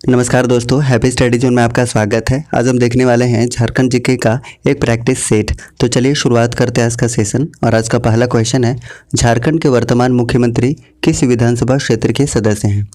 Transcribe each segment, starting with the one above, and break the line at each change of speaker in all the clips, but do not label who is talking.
नमस्कार दोस्तों, happy study zone में आपका स्वागत है। आज हम देखने वाले हैं झारखंड जीके का एक प्रैक्टिस सेट। तो चलिए शुरुआत करते हैं आज का सेशन। और आज का पहला क्वेश्चन है, झारखंड के वर्तमान मुख्यमंत्री किस विधानसभा क्षेत्र के सदस्य हैं?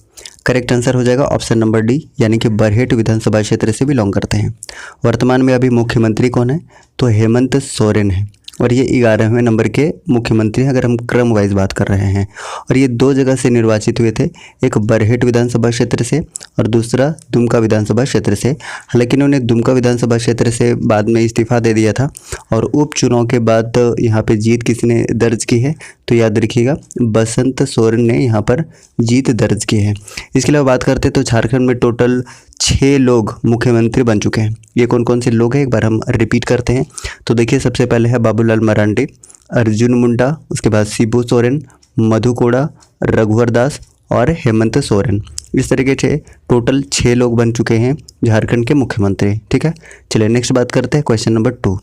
करेक्ट आंसर हो जाएगा ऑप्शन नंबर डी, यानी कि बरहेट विधानसभा क्षेत्र से बिलोंग करते हैं। वर्तमान में अभी मुख्यमंत्री कौन है? तो हेमंत सोरेन है और ये 11वें नंबर के मुख्यमंत्री हैं, अगर हम क्रम वाइज बात कर रहे हैं। और ये दो जगह से निर्वाचित हुए थे, एक बरहेट विधानसभा क्षेत्र से और दूसरा दुमका विधानसभा क्षेत्र से। हालांकि इन्होंने दुमका विधानसभा क्षेत्र से बाद में इस्तीफा दे दिया था और उपचुनाव के बाद यहाँ पे जीत किसने दर्ज की है? तो याद रखिएगा, बसंत सोरेन ने यहाँ पर जीत दर्ज की है। इसके अलावा बात करते हैं तो झारखंड में टोटल 6 लोग मुख्यमंत्री बन चुके हैं। ये कौन कौन से लोग हैं, एक बार हम रिपीट करते हैं। तो देखिए, सबसे पहले है बाबूलाल मरांडी, अर्जुन मुंडा, उसके बाद शिबू सोरेन, मधु कोड़ा, रघुवर दास और हेमंत सोरेन। इस तरीके से टोटल 6 लोग बन चुके हैं झारखंड के मुख्यमंत्री। ठीक है, चलिए नेक्स्ट बात करते हैं क्वेश्चन नंबर 2।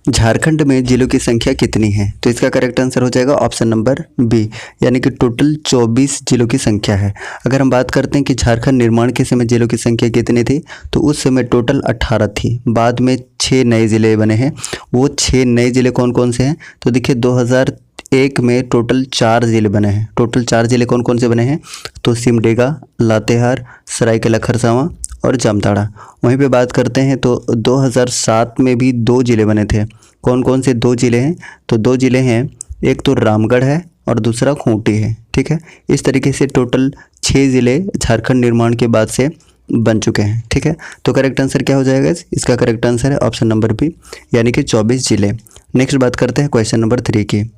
झारखंड में जिलों की संख्या कितनी है? तो इसका करेक्ट आंसर हो जाएगा ऑप्शन नंबर बी, यानी कि टोटल 24 जिलों की संख्या है। अगर हम बात करते हैं कि झारखंड निर्माण के समय जिलों की संख्या कितनी थी, तो उस समय टोटल 18 थी। बाद में 6 नए ज़िले बने हैं। वो 6 नए ज़िले कौन कौन से हैं? तो देखिए, 2001 में टोटल 4 ज़िले बने हैं। टोटल 4 ज़िले कौन कौन से बने हैं? तो सिमडेगा, लातेहार, सरायकेला खरसावां और जामताड़ा। वहीं पे बात करते हैं तो 2007 में भी 2 ज़िले बने थे। कौन कौन से 2 ज़िले हैं? तो 2 ज़िले हैं, एक तो रामगढ़ है और दूसरा खूंटी है। ठीक है, इस तरीके से टोटल 6 ज़िले झारखंड निर्माण के बाद से बन चुके हैं। ठीक है, तो करेक्ट आंसर क्या हो जाएगा? इसका करेक्ट आंसर है ऑप्शन नंबर बी, यानी कि 24 ज़िले। नेक्स्ट बात करते हैं क्वेश्चन नंबर 3 की।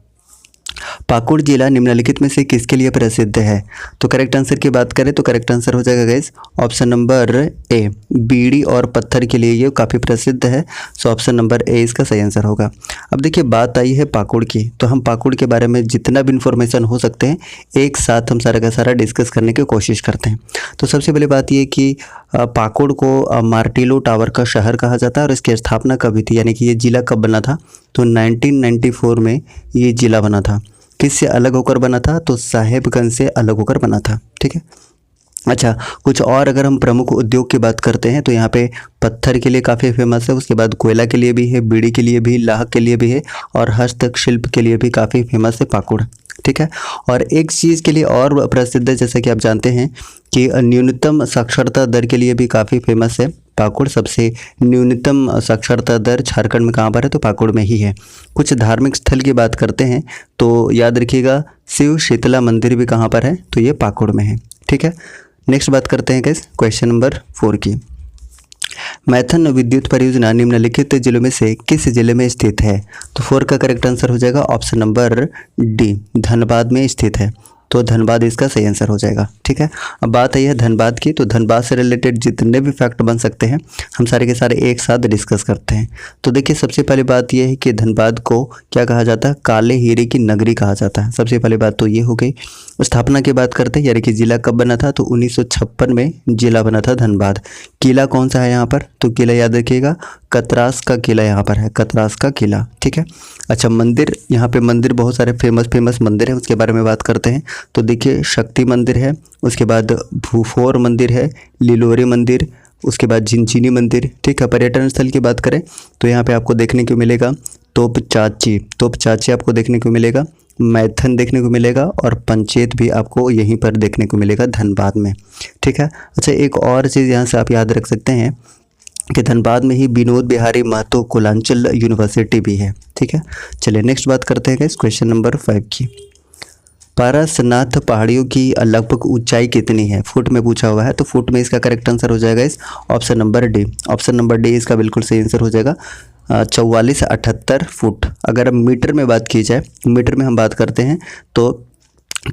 पाकुड़ जिला निम्नलिखित में से किसके लिए प्रसिद्ध है? तो करेक्ट आंसर की बात करें तो करेक्ट आंसर हो जाएगा गाइस ऑप्शन नंबर ए, बीड़ी और पत्थर के लिए ये काफ़ी प्रसिद्ध है। सो ऑप्शन नंबर ए इसका सही आंसर होगा। अब देखिए, बात आई है पाकुड़ की, तो हम पाकुड़ के बारे में जितना भी इन्फॉर्मेशन हो सकते हैं एक साथ हम सारा का सारा डिस्कस करने की कोशिश करते हैं। तो सबसे पहले बात ये कि पाकुड़ को मार्टिलो टावर का शहर कहा जाता है और इसकी स्थापना कभी थी, यानी कि ये ज़िला कब बना था? तो 1994 में ये ज़िला बना था। किससे अलग होकर बना था? तो साहेबगंज से अलग होकर बना था। ठीक है, अच्छा, कुछ और अगर हम प्रमुख उद्योग की बात करते हैं तो यहाँ पे पत्थर के लिए काफ़ी फेमस है, उसके बाद कोयला के लिए भी है, बीड़ी के लिए भी, लाह के लिए भी है और हस्तशिल्प के लिए भी काफ़ी फेमस है पाकुड़। ठीक है, और एक चीज़ के लिए और प्रसिद्ध है, जैसे कि आप जानते हैं कि न्यूनतम साक्षरता दर के लिए भी काफ़ी फेमस है पाकुड़। सबसे न्यूनतम साक्षरता दर झारखंड में कहाँ पर है? तो पाकुड़ में ही है। कुछ धार्मिक स्थल की बात करते हैं तो याद रखिएगा, शिव शीतला मंदिर भी कहाँ पर है? तो ये पाकुड़ में है। ठीक है, नेक्स्ट बात करते हैं गाइस क्वेश्चन नंबर 4 की। मैथन विद्युत परियोजना निम्नलिखित जिलों में से किस जिले में स्थित है? तो 4 का करेक्ट आंसर हो जाएगा ऑप्शन नंबर डी, धनबाद में स्थित है। तो धनबाद इसका सही आंसर हो जाएगा। ठीक है, अब बात आई है धनबाद की, तो धनबाद से रिलेटेड जितने भी फैक्ट बन सकते हैं हम सारे के सारे एक साथ डिस्कस करते हैं। तो देखिए, सबसे पहली बात यह है कि धनबाद को क्या कहा जाता है? काले हीरे की नगरी कहा जाता है। सबसे पहली बात तो ये हो गई। स्थापना की बात करते हैं, यानी कि जिला कब बना था? तो 1956 में जिला बना था धनबाद। किला कौन सा है यहाँ पर? तो किला याद रखिएगा, कतरास का किला यहाँ पर है, कतरास का किला। ठीक है, अच्छा, मंदिर, यहाँ पे मंदिर बहुत सारे फेमस मंदिर है, उसके बारे में बात करते हैं। तो देखिए, शक्ति मंदिर है, उसके बाद भूफोर मंदिर है, लिलोरे मंदिर, उसके बाद झिंझिनी मंदिर। ठीक है, पर्यटन स्थल की बात करें तो यहाँ पे आपको देखने को मिलेगा तोप चाची आपको देखने को मिलेगा, मैथन देखने को मिलेगा और पंचेत भी आपको यहीं पर देखने को मिलेगा धनबाद में। ठीक है, अच्छा, एक और चीज़ यहाँ से आप याद रख सकते हैं कि धनबाद में ही विनोद बिहारी महतो कुलांचल यूनिवर्सिटी भी है। ठीक है, चलिए नेक्स्ट बात करते हैं इस क्वेश्चन नंबर 5 की। पारसनाथ पहाड़ियों की लगभग ऊंचाई कितनी है? फुट में पूछा हुआ है, तो फुट में इसका करेक्ट आंसर हो जाएगा इस option number D. Option number D इसका बिल्कुल सही आंसर हो जाएगा, 4478 फुट। अगर मीटर में बात की जाए, मीटर में हम बात करते हैं तो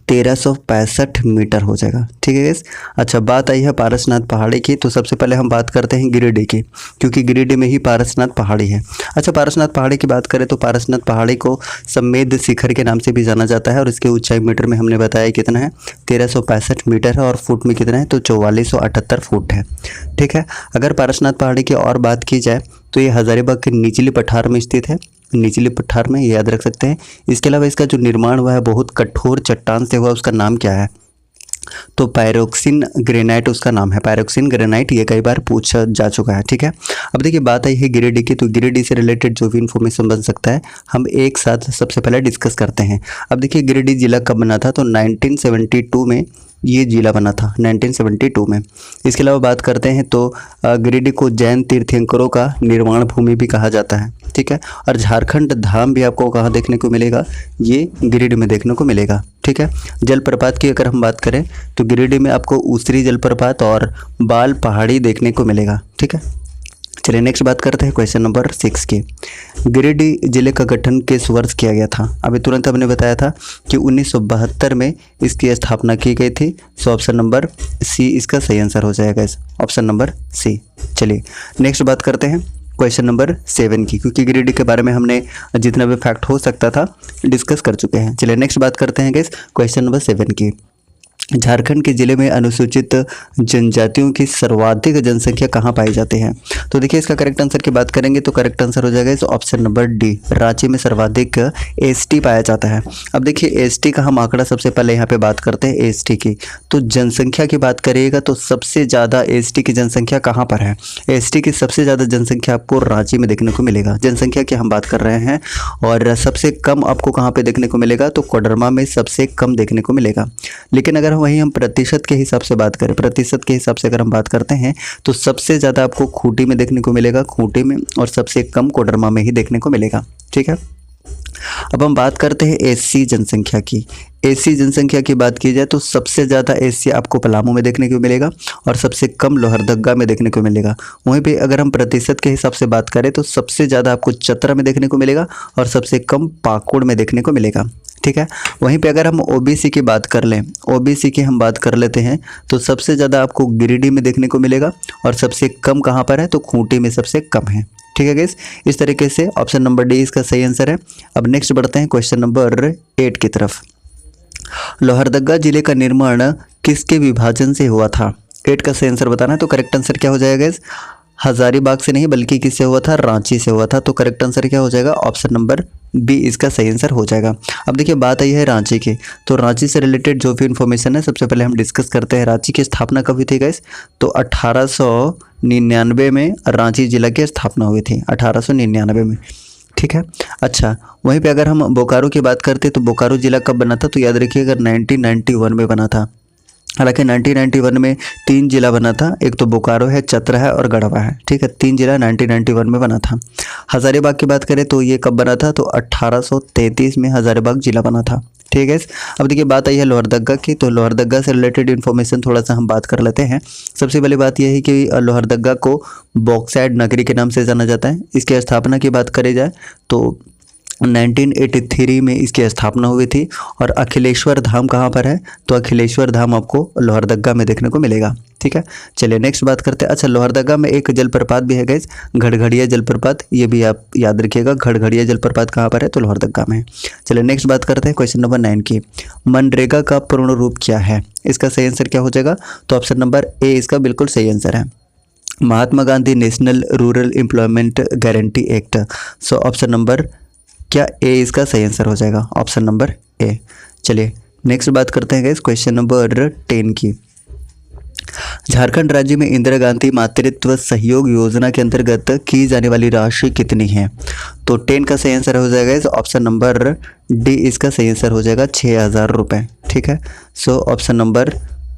1365 मीटर हो जाएगा। ठीक है गाइस, अच्छा, बात आई है पारसनाथ पहाड़ी की, तो सबसे पहले हम बात करते हैं गिरिडीह की, क्योंकि गिरिडीह में ही पारसनाथ पहाड़ी है। अच्छा, पारसनाथ पहाड़ी की बात करें तो पारसनाथ पहाड़ी को समेद शिखर के नाम से भी जाना जाता है और इसकी ऊंचाई मीटर में हमने बताया कितना है? 1365 मीटर है और फुट में कितना है? तो 4478 फुट है। ठीक है, अगर पारसनाथ पहाड़ी की और बात की जाए तो ये हजारीबाग के निचली पठार में स्थित है, निचली पठार में, याद रख सकते हैं। इसके अलावा इसका जो निर्माण हुआ है बहुत कठोर चट्टान से हुआ, उसका नाम क्या है? तो पायरोक्सिन ग्रेनाइट उसका नाम है, पायरोक्सिन ग्रेनाइट, ये कई बार पूछा जा चुका है। ठीक है, अब देखिए बात आई है गिरिडीह की, तो गिरिडीह से रिलेटेड जो भी इन्फॉर्मेशन बन सकता है हम एक साथ सबसे पहले डिस्कस करते हैं। अब देखिए गिरिडीह जिला कब बना था, तो 1972 में ये जिला बना था, 1972 में। इसके अलावा बात करते हैं तो गिरिडीह को जैन तीर्थंकरों का निर्माण भूमि भी कहा जाता है। ठीक है, और झारखंड धाम भी आपको कहाँ देखने को मिलेगा, ये गिरिडीह में देखने को मिलेगा। ठीक है, जलप्रपात की अगर हम बात करें तो गिरिडीह में आपको ऊसरी जलप्रपात और बाल पहाड़ी देखने को मिलेगा। ठीक है, चलिए नेक्स्ट बात करते हैं क्वेश्चन नंबर 6 की। गिरिडीह जिले का गठन किस वर्ष किया गया था? अभी तुरंत हमने बताया था कि 1972 में इसकी स्थापना की गई थी। सो ऑप्शन नंबर सी इसका सही आंसर हो जाएगा, ऑप्शन नंबर सी। चलिए नेक्स्ट बात करते हैं क्वेश्चन नंबर 7 की, क्योंकि गिरिडीह के बारे में हमने जितना भी फैक्ट हो सकता था डिस्कस कर चुके हैं। चलिए नेक्स्ट बात करते हैं गाइस क्वेश्चन नंबर 7 की। झारखंड के जिले में अनुसूचित जनजातियों की सर्वाधिक जनसंख्या कहाँ पाई जाती है? तो देखिए इसका करेक्ट आंसर की बात करेंगे तो करेक्ट आंसर हो जाएगा इस ऑप्शन नंबर डी, रांची में सर्वाधिक एसटी पाया जाता है। अब देखिए एसटी का हम आंकड़ा सबसे पहले यहाँ पे बात करते हैं एसटी की, तो जनसंख्या की बात करिएगा तो सबसे ज़्यादा एसटी की जनसंख्या कहाँ पर है? एसटी की सबसे ज़्यादा जनसंख्या आपको रांची में देखने को मिलेगा, जनसंख्या की हम बात कर रहे हैं। और सबसे कम आपको कहाँ पर देखने को मिलेगा, तो कोडरमा में सबसे कम देखने को मिलेगा। लेकिन अगर वहीं हम प्रतिशत के हिसाब से बात करें, प्रतिशत के हिसाब से अगर हम बात करते हैं तो सबसे ज़्यादा आपको खूंटी में देखने को मिलेगा, खूंटी में, और सबसे कम कोडरमा में ही देखने को मिलेगा। ठीक है, अब हम बात करते हैं एससी जनसंख्या की। एससी जनसंख्या की बात की जाए तो सबसे ज़्यादा एससी आपको पलामू में देखने को मिलेगा और सबसे कम लोहरदगा में देखने को मिलेगा। वहीं पे अगर हम प्रतिशत के हिसाब से बात करें तो सबसे ज़्यादा आपको चतरा में देखने को मिलेगा और सबसे कम पाकुड़ में देखने को मिलेगा। ठीक है, वहीं पे अगर हम ओबीसी की बात कर लें, ओबीसी की हम बात कर लेते हैं तो सबसे ज़्यादा आपको गिरिडीह में देखने को मिलेगा और सबसे कम कहाँ पर है, तो खूंटी में सबसे कम है। ठीक है गाइस, इस तरीके से ऑप्शन नंबर डी इसका सही आंसर है। अब नेक्स्ट बढ़ते हैं क्वेश्चन नंबर 8 की तरफ। लोहरदगा जिले का निर्माण किसके विभाजन से हुआ था? 8 का सही आंसर बताना है, तो करेक्ट आंसर क्या हो जाएगा गाइस? हजारीबाग से नहीं बल्कि किससे हुआ था, रांची से हुआ था। तो करेक्ट आंसर क्या हो जाएगा, ऑप्शन नंबर बी इसका सही आंसर हो जाएगा। अब देखिए बात आई है रांची की, तो रांची से रिलेटेड जो भी इन्फॉर्मेशन है सबसे पहले हम डिस्कस करते हैं। रांची की स्थापना कब हुई थी गाइस, तो 1899 में रांची जिला की स्थापना हुई थी, 1899 में। ठीक है, अच्छा वहीं पे अगर हम बोकारो की बात करते तो बोकारो जिला कब बना था, तो याद रखिएगा 1991 में बना था। हालांकि 1991 में 3 जिला बना था, एक तो बोकारो है, चतरा है और गढ़वा है। ठीक है, 3 जिला 1991 में बना था। हजारीबाग की बात करें तो ये कब बना था, तो 1833 में हजारीबाग जिला बना था। ठीक है, अब देखिए बात आई है लोहरदगा की, तो लोहरदगा से रिलेटेड इन्फॉर्मेशन थोड़ा सा हम बात कर लेते हैं। सबसे पहली बात यह है कि लोहरदगा को बॉक्साइड नगरी के नाम से जाना जाता है। इसकी स्थापना की बात करी जाए तो 1983 में इसकी स्थापना हुई थी। और अखिलेश्वर धाम कहाँ पर है, तो अखिलेश्वर धाम आपको लोहरदगा में देखने को मिलेगा। ठीक है, चलिए नेक्स्ट बात करते हैं। अच्छा लोहरदगा में एक जलप्रपात भी है गाइस, घड़घड़िया जलप्रपात, ये भी आप याद रखिएगा। घड़घड़िया जलप्रपात कहाँ पर है, तो लोहरदगा में। चलिए नेक्स्ट बात करते हैं क्वेश्चन नंबर 9 की। मनरेगा का पूर्ण रूप क्या है? इसका सही आंसर क्या हो जाएगा, तो ऑप्शन नंबर ए इसका बिल्कुल सही आंसर है, Mahatma Gandhi National Rural Employment Guarantee Act. So option number क्या ए इसका सही आंसर हो जाएगा, ऑप्शन नंबर ए। चलिए नेक्स्ट बात करते हैं गाइस क्वेश्चन नंबर 10 की। झारखंड राज्य में इंदिरा गांधी मातृत्व सहयोग योजना के अंतर्गत की जाने वाली राशि कितनी है? तो 10 का सही आंसर हो जाएगा इस ऑप्शन नंबर डी इसका सही आंसर हो जाएगा 6000 रुपये। ठीक है, सो ऑप्शन नंबर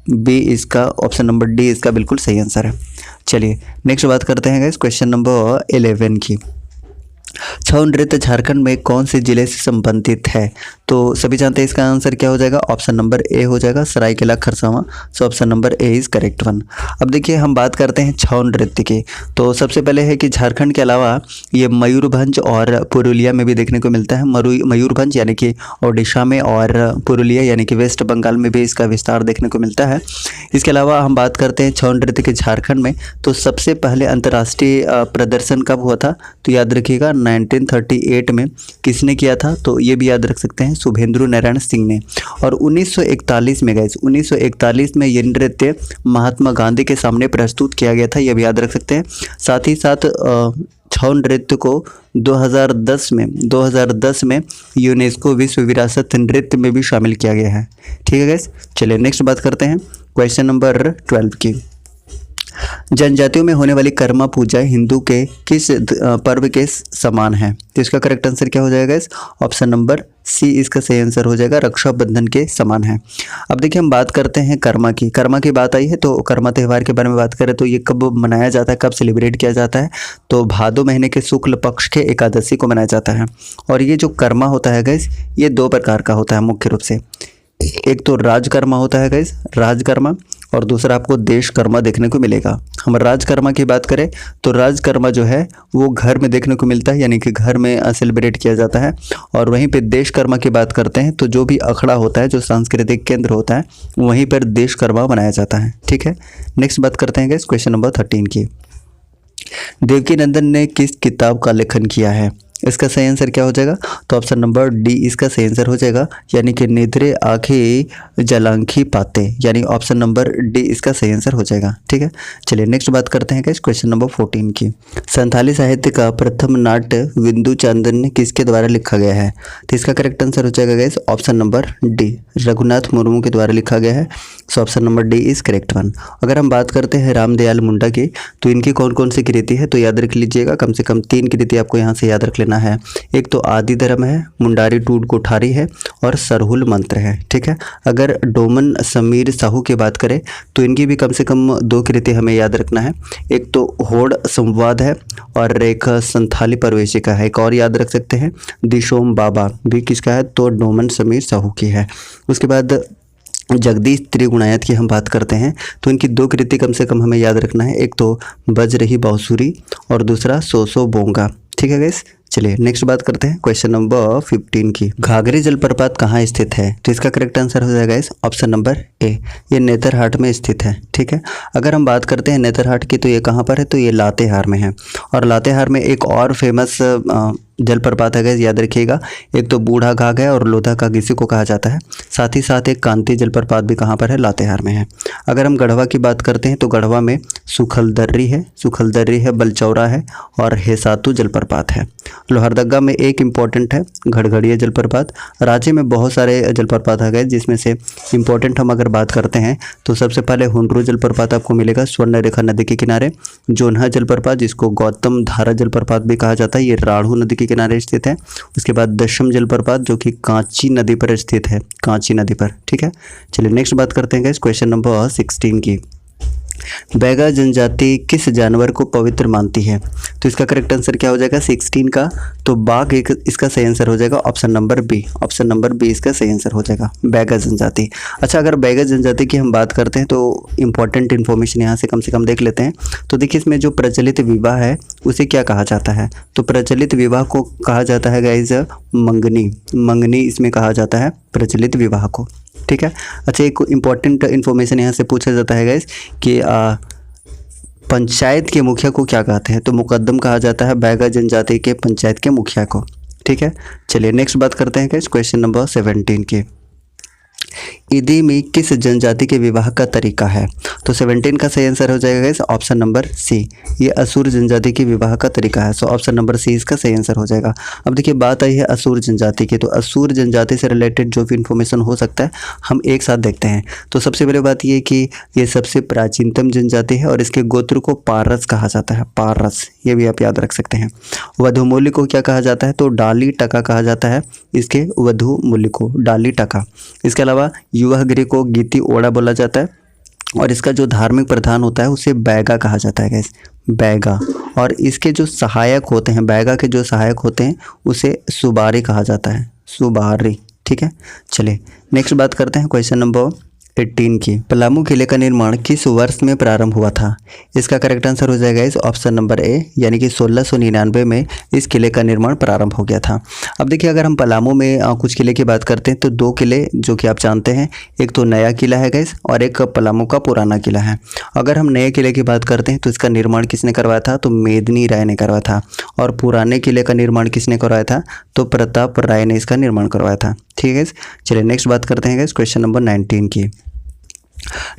बी इसका, ऑप्शन नंबर डी इसका बिल्कुल सही आंसर है। चलिए नेक्स्ट बात करते हैं गाइस क्वेश्चन नंबर 11 की। छऊ नृत्य झारखंड में कौन से जिले से संबंधित है? तो सभी जानते हैं इसका आंसर क्या हो जाएगा, ऑप्शन नंबर ए हो जाएगा, Saraikela Kharsawan. So option number A is correct one. अब देखिए हम बात करते हैं छऊ नृत्य की, तो सबसे पहले है कि झारखंड के अलावा ये मयूरभंज और पुरुलिया में भी देखने को मिलता है। मयूरभंज यानी कि ओडिशा में और पुरुलिया यानी कि वेस्ट बंगाल में भी इसका विस्तार देखने को मिलता है। इसके अलावा हम बात करते हैं छऊ नृत्य के झारखंड में, तो सबसे पहले अंतर्राष्ट्रीय प्रदर्शन कब हुआ था, तो याद रखिएगा 1938 में। किसने किया था, तो ये भी याद रख सकते हैं, शुभेंद्र नारायण सिंह ने। और 1941 में गाइस, 1941 में ये नृत्य महात्मा गांधी के सामने प्रस्तुत किया गया था, यह भी याद रख सकते हैं। साथ ही साथ छऊ नृत्य को 2010 में यूनेस्को विश्व विरासत नृत्य में भी शामिल किया गया है। ठीक है गाइस, चलिए नेक्स्ट बात करते हैं क्वेश्चन नंबर 12 की। जनजातियों में होने वाली कर्मा पूजा हिंदू के किस पर्व के समान है? तो इसका करेक्ट आंसर क्या हो जाएगा इस ऑप्शन नंबर सी इसका सही आंसर हो जाएगा, रक्षाबंधन के समान है। अब देखिए हम बात करते हैं कर्मा की बात आई है तो कर्मा त्यौहार के बारे में बात करें तो ये कब मनाया जाता है, कब सेलिब्रेट किया जाता है? तो भादो महीने के शुक्ल पक्ष के एकादशी को मनाया जाता है। और ये जो कर्मा होता है गाइस ये दो प्रकार का होता है मुख्य रूप से। एक तो राजकर्मा होता है गाइस, राजकर्मा, और दूसरा आपको देशकर्मा देखने को मिलेगा। हम राजकर्मा की बात करें तो राजकर्मा जो है वो घर में देखने को मिलता है, यानी कि घर में सेलिब्रेट किया जाता है। और वहीं पे देशकर्मा की बात करते हैं तो जो भी अखड़ा होता है, जो सांस्कृतिक केंद्र होता है, वहीं पर देशकर्मा मनाया जाता है। ठीक है, नेक्स्ट बात करते हैं गाइस क्वेश्चन नंबर 13 की। देवकी नंदन ने किस किताब का लेखन किया है? इसका सही आंसर क्या हो जाएगा? तो ऑप्शन नंबर डी इसका सही आंसर हो जाएगा, यानी कि नेत्रे आंखें जलांखी पाते, यानी ऑप्शन नंबर डी इसका सही आंसर हो जाएगा। ठीक है, चलिए नेक्स्ट बात करते हैं क्वेश्चन नंबर 14 की। संथाली साहित्य का प्रथम नाट्य विंदु चांदन किसके द्वारा लिखा गया है? तो इसका करेक्ट आंसर हो जाएगा guys option number D, Raghunath Murmu के द्वारा लिखा गया है। So option number D is correct one. अगर हम बात करते हैं रामदयाल मुंडा की तो इनकी कौन कौन सी कृति है? तो याद रख लीजिएगा, कम से कम 3 कृति आपको यहाँ से याद रख लेना है। एक तो आदि धर्म है, मुंडारी टूट कोठारी है और सरहुल मंत्र है। ठीक है, अगर डोमन समीर साहू की बात करें तो इनकी भी कम से कम 2 कृति हमें याद रखना है। एक तो होड़ संवाद है और एक संथाली प्रवेशिका है। एक और याद रख सकते हैं दिशोम बाबा भी किसका है? तो डोमन समीर साहू की है। उसके बाद जगदीश त्रिगुणायत की हम बात करते हैं तो इनकी 2 कृति कम से कम हमें याद रखना है। एक तो बज रही बांसुरी और दूसरा सो बोंगा। ठीक है गाइस, चलिए नेक्स्ट बात करते हैं क्वेश्चन नंबर 15 की। घाघरी जलप्रपात कहाँ स्थित है? तो इसका करेक्ट आंसर हो जाएगा इस ऑप्शन नंबर ए, ये नेतरहाट में स्थित है। ठीक है, अगर हम बात करते हैं नेतरहाट की तो ये कहाँ पर है? तो ये लातेहार में है। और लातेहार में एक और फेमस जलप्रपात है गाइस, याद रखिएगा। एक तो बूढ़ा घाघ है और लोधा घाघ इसी को कहा जाता है। साथ ही साथ एक कांति जलप्रपात भी कहाँ पर है? लातेहार में है। अगर हम गढ़वा की बात करते हैं तो गढ़वा में सुखलदर्री है, बलचौरा है और हेसातु जलप्रपात है। लोहरदगा में एक इम्पॉर्टेंट है घड़घड़िया जलप्रपात। रांची में बहुत सारे जलप्रपात आ गए, जिसमें से इम्पोर्टेंट हम अगर बात करते हैं तो सबसे पहले हुंड्रू जलप्रपात आपको मिलेगा स्वर्ण रेखा नदी के किनारे। जोन्हा जलप्रपात जिसको गौतम धारा जलप्रपात भी कहा जाता है, ये राढ़ू नदी के किनारे स्थित है। उसके बाद दशम जलप्रपात जो कि कांची नदी पर स्थित है, कांची नदी पर। ठीक है, चलिए नेक्स्ट बात करते हैं क्वेश्चन नंबर 16 की। बैगा जनजाति किस जानवर को पवित्र मानती है? तो इसका करेक्ट आंसर क्या हो जाएगा 16 का? तो बाघ इसका सही आंसर हो जाएगा ऑप्शन नंबर बी इसका सही आंसर हो जाएगा, बैगा जनजाति। अच्छा, अगर बैगा जनजाति की हम बात करते हैं तो इंपॉर्टेंट इन्फॉर्मेशन यहाँ से कम देख लेते हैं। तो देखिए इसमें जो प्रचलित विवाह है उसे क्या कहा जाता है? तो प्रचलित विवाह को कहा जाता है गाइज मंगनी इसमें कहा जाता है प्रचलित विवाह को। ठीक है, अच्छा एक इम्पॉर्टेंट इन्फॉर्मेशन यहाँ से पूछा जाता है गाइस कि पंचायत के मुखिया को क्या कहते हैं? तो मुकद्दम कहा जाता है बैगा जनजाति के पंचायत के मुखिया को। ठीक है, चलिए नेक्स्ट बात करते हैं गाइस क्वेश्चन नंबर 17 की। ईदी में किस जनजाति के विवाह का तरीका है? तो 17 का सही आंसर हो जाएगा गाइस ऑप्शन नंबर सी, ये असुर जनजाति के विवाह का तरीका है। सो ऑप्शन नंबर सी इसका सही आंसर हो जाएगा। अब देखिए बात आई है असुर जनजाति की, तो असुर जनजाति से रिलेटेड जो भी इन्फॉर्मेशन हो सकता है हम एक साथ देखते हैं। तो सबसे पहले बात ये कि ये सबसे प्राचीनतम जनजाति है और इसके गोत्र को पारस कहा जाता है, पारस, ये भी आप याद रख सकते हैं। वधुमूल्य को क्या कहा जाता है? तो डाली टका कहा जाता है इसके वधुमूल्य को, डाली टका। इसके अलावा युवा गृह को गीति ओड़ा बोला जाता है और इसका जो धार्मिक प्रधान होता है उसे बैगा कहा जाता है गाइस, बैगा। और इसके जो सहायक होते हैं, बैगा के जो सहायक होते हैं उसे सुबारी कहा जाता है, सुबारी। ठीक है, चलिए नेक्स्ट बात करते हैं क्वेश्चन नंबर 18 की। पलामू किले का निर्माण किस वर्ष में प्रारंभ हुआ था? इसका करेक्ट आंसर हो जाएगा इस ऑप्शन नंबर ए, यानी कि 1699 में इस किले का निर्माण प्रारंभ हो गया था। अब देखिए अगर हम पलामू में कुछ किले की बात करते हैं तो 2 किले जो कि आप जानते हैं, एक तो नया किला है गाइस और एक पलामू का पुराना किला है। अगर हम नए किले की बात करते हैं तो इसका निर्माण किसने करवाया था? तो मेदिनी राय ने करवाया था। और पुराने किले का निर्माण किसने करवाया था? तो प्रताप राय ने इसका निर्माण करवाया था। ठीक है, चलिए नेक्स्ट बात करते हैं गाइस क्वेश्चन नंबर 19 की।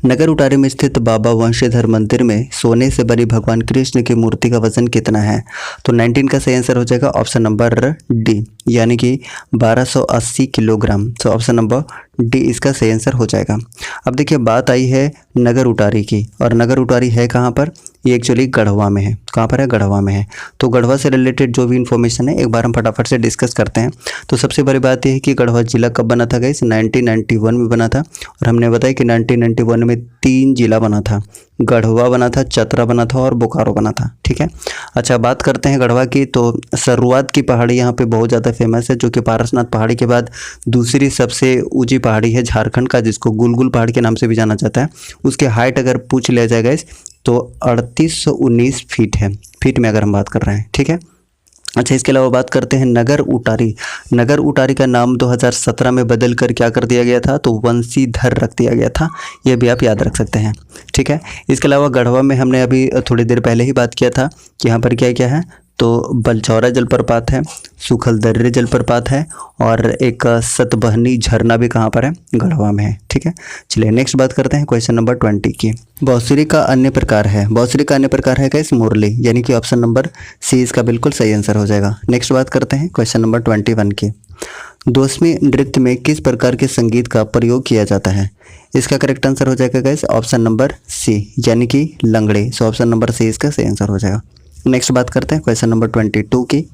नगर उटारी में स्थित बाबा वंशीधर मंदिर में सोने से बनी भगवान कृष्ण की मूर्ति का वजन कितना है? तो 19 का सही आंसर हो जाएगा ऑप्शन नंबर डी, यानी कि 1280 किलोग्राम। तो ऑप्शन नंबर डी इसका सही आंसर हो जाएगा। अब देखिए बात आई है नगर उटारी की, और नगर उटारी है कहाँ पर? ये एक्चुअली गढ़वा में है। कहाँ पर है? गढ़वा में है। तो गढ़वा से रिलेटेड जो भी इन्फॉर्मेशन है एक बार हम फटाफट से डिस्कस करते हैं। तो सबसे बड़ी बात यह है कि गढ़वा जिला कब बना था गाइस? 1991 में बना था। और हमने बताया कि 1991 में 3 जिला बना था, गढ़वा बना था, चतरा बना था और बोकारो बना था। ठीक है। अच्छा बात करते हैं गढ़वा की। तो शुरुआत की पहाड़ी यहाँ पे बहुत ज़्यादा फेमस है, जो कि पारसनाथ पहाड़ी के बाद दूसरी सबसे ऊंची पहाड़ी है झारखंड का, जिसको गुलगुल पहाड़ के नाम से भी जाना जाता है। उसके हाइट अगर पूछ लिया जाएगा तो 3819 फीट है, फीट में अगर हम बात कर रहे हैं। ठीक है। अच्छा इसके अलावा बात करते हैं नगर उटारी। नगर उटारी का नाम 2017 में बदल कर क्या कर दिया गया था? तो वंशीधर रख दिया गया था। यह भी आप याद रख सकते हैं। ठीक है। इसके अलावा गढ़वा में हमने अभी थोड़ी देर पहले ही बात किया था कि यहाँ पर क्या क्या है। तो बलचौरा जलप्रपात है, सुखलदर्रे जलप्रपात है, और एक सतबहनी झरना भी कहाँ पर है? गढ़वा में है। ठीक है। चलिए नेक्स्ट बात करते हैं क्वेश्चन नंबर 20 की। बांसुरी का अन्य प्रकार है। बांसुरी का अन्य प्रकार है कैसे? मुरली, यानी कि ऑप्शन नंबर सी इसका बिल्कुल सही आंसर हो जाएगा। नेक्स्ट बात करते हैं क्वेश्चन नंबर 21 की। दोस्मी नृत्य में किस प्रकार के संगीत का प्रयोग किया जाता है? इसका करेक्ट आंसर हो जाएगा गाइस ऑप्शन नंबर सी, यानी कि लंगड़े। सो ऑप्शन नंबर सी इसका सही आंसर हो जाएगा। नेक्स्ट बात करते हैं क्वेश्चन नंबर 22 की।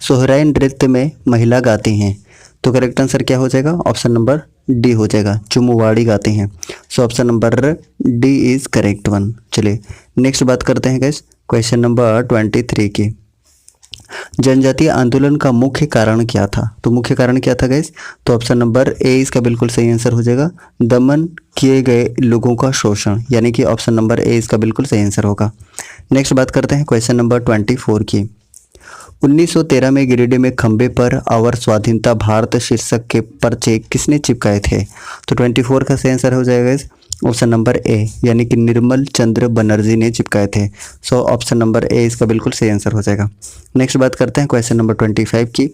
सोहराई नृत्य में महिला गाती हैं, तो करेक्ट आंसर क्या हो जाएगा? ऑप्शन नंबर डी हो जाएगा, चुमुवाड़ी गाती हैं। सो option number D is correct one. चलिए नेक्स्ट बात करते हैं गाइस क्वेश्चन नंबर 23 की। जनजातीय आंदोलन का मुख्य कारण क्या था? तो मुख्य कारण क्या था गाइस? तो ऑप्शन नंबर ए इसका बिल्कुल सही आंसर हो जाएगा, दमन किए गए लोगों का शोषण, यानी कि ऑप्शन नंबर ए इसका बिल्कुल सही आंसर होगा। नेक्स्ट बात करते हैं क्वेश्चन नंबर 24 की। 1913 में गिरिडीह में खंबे पर आवर स्वाधीनता भारत शीर्षक के पर्चे किसने चिपकाए थे? तो 24 का सही आंसर हो जाएगा ऑप्शन नंबर ए, यानी कि निर्मल चंद्र बनर्जी ने चिपकाए थे। सो ऑप्शन नंबर ए इसका बिल्कुल सही आंसर हो जाएगा। नेक्स्ट बात करते हैं क्वेश्चन नंबर 25 की।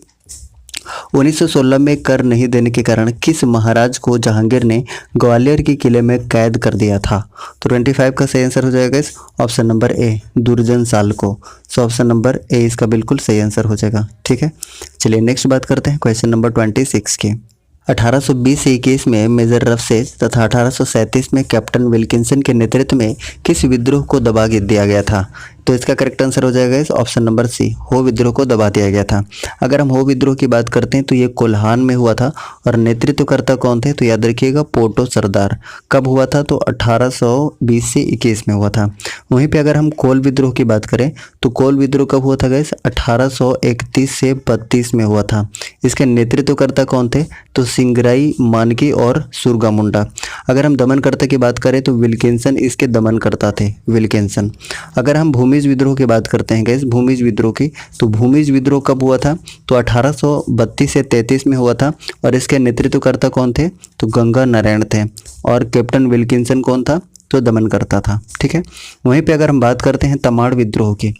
1916 में कर नहीं देने के कारण किस महाराज को जहांगीर ने ग्वालियर के किले में कैद कर दिया था? तो 25 का सही आंसर हो जाएगा इस ऑप्शन नंबर ए, दुर्जन साल को। सो ऑप्शन नंबर ए इसका बिल्कुल सही आंसर हो जाएगा। ठीक है। चलिए नेक्स्ट बात करते हैं क्वेश्चन नंबर 26 की। 1820 से 21 में मेजर रफसेस तथा 1837 में कैप्टन विल्किंसन के नेतृत्व में किस विद्रोह को दबा दिया गया था? तो इसका करेक्ट आंसर हो जाएगा इस ऑप्शन नंबर सी, हो विद्रोह को दबा दिया गया था। अगर हम हो विद्रोह की बात करते हैं तो ये कोल्हान में हुआ था, और नेतृत्वकर्ता कौन थे? तो याद रखिएगा पोटो सरदार। कब हुआ था? तो 1820 से 21 में हुआ था। वहीं पे अगर हम कोल विद्रोह की बात करें तो कोल विद्रोह कब हुआ था गाइस? 1831 से 32 में हुआ था। इसके नेतृत्वकर्ता कौन थे? तो सिंगराई मानकी और सुरगा मुंडा। अगर हम दमनकर्ता की बात करें तो विल्किंसन इसके दमनकर्ता थे, विल्किंसन। अगर हम भूमिज विद्रोह की बात करते हैं गाइस, भूमिज विद्रोह की, तो भूमिज विद्रोह कब हुआ था? तो 1832 से 33 में हुआ था, और इसके नेतृत्वकर्ता कौन थे? तो गंगा नारायण थे, और कैप्टन विल्किंसन कौन था? तो दमनकर्ता था। ठीक है। वहीं पे अगर हम बात करते हैं तमाड़ विद्रोह की,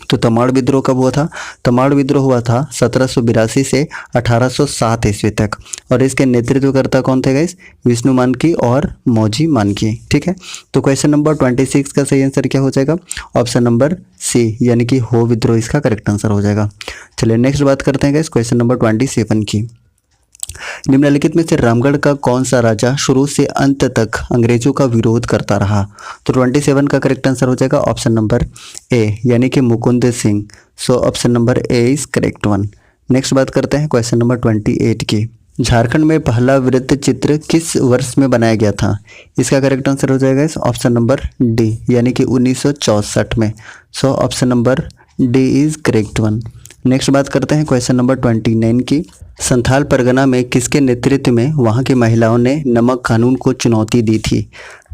तो तमाड़ विद्रोह कब हुआ था? तमाड़ विद्रोह हुआ था 1782 से 1807 ईस्वी तक, और इसके नेतृत्वकर्ता कौन थे गाइस? विष्णु मानकी और मौजी मानकी। ठीक है। तो क्वेश्चन नंबर 26 का सही आंसर क्या हो जाएगा? ऑप्शन नंबर सी, यानी कि हो विद्रोह इसका करेक्ट आंसर हो जाएगा। चलिए नेक्स्ट बात करते हैं गाइस क्वेश्चन नंबर 27 की। निम्नलिखित में से रामगढ़ का कौन सा राजा शुरू से अंत तक अंग्रेजों का विरोध करता रहा? तो 27 का करेक्ट आंसर हो जाएगा ऑप्शन नंबर ए, यानी कि मुकुंद सिंह। सो option number A is correct one. Next बात करते हैं क्वेश्चन नंबर 28 की। झारखंड में पहला वृत्त चित्र किस वर्ष में बनाया गया था? इसका करेक्ट आंसर हो जाएगा ऑप्शन नंबर डी, यानी कि 1964 में। So option number D is correct one. Next बात करते हैं क्वेश्चन नंबर 29 की। संथाल परगना में किसके नेतृत्व में वहां की महिलाओं ने नमक कानून को चुनौती दी थी?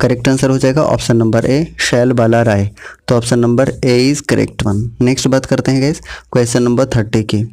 करेक्ट आंसर हो जाएगा ऑप्शन नंबर ए, शैल बाला राय। तो option number A is correct one. Next बात करते हैं गाइस क्वेश्चन नंबर 30 की।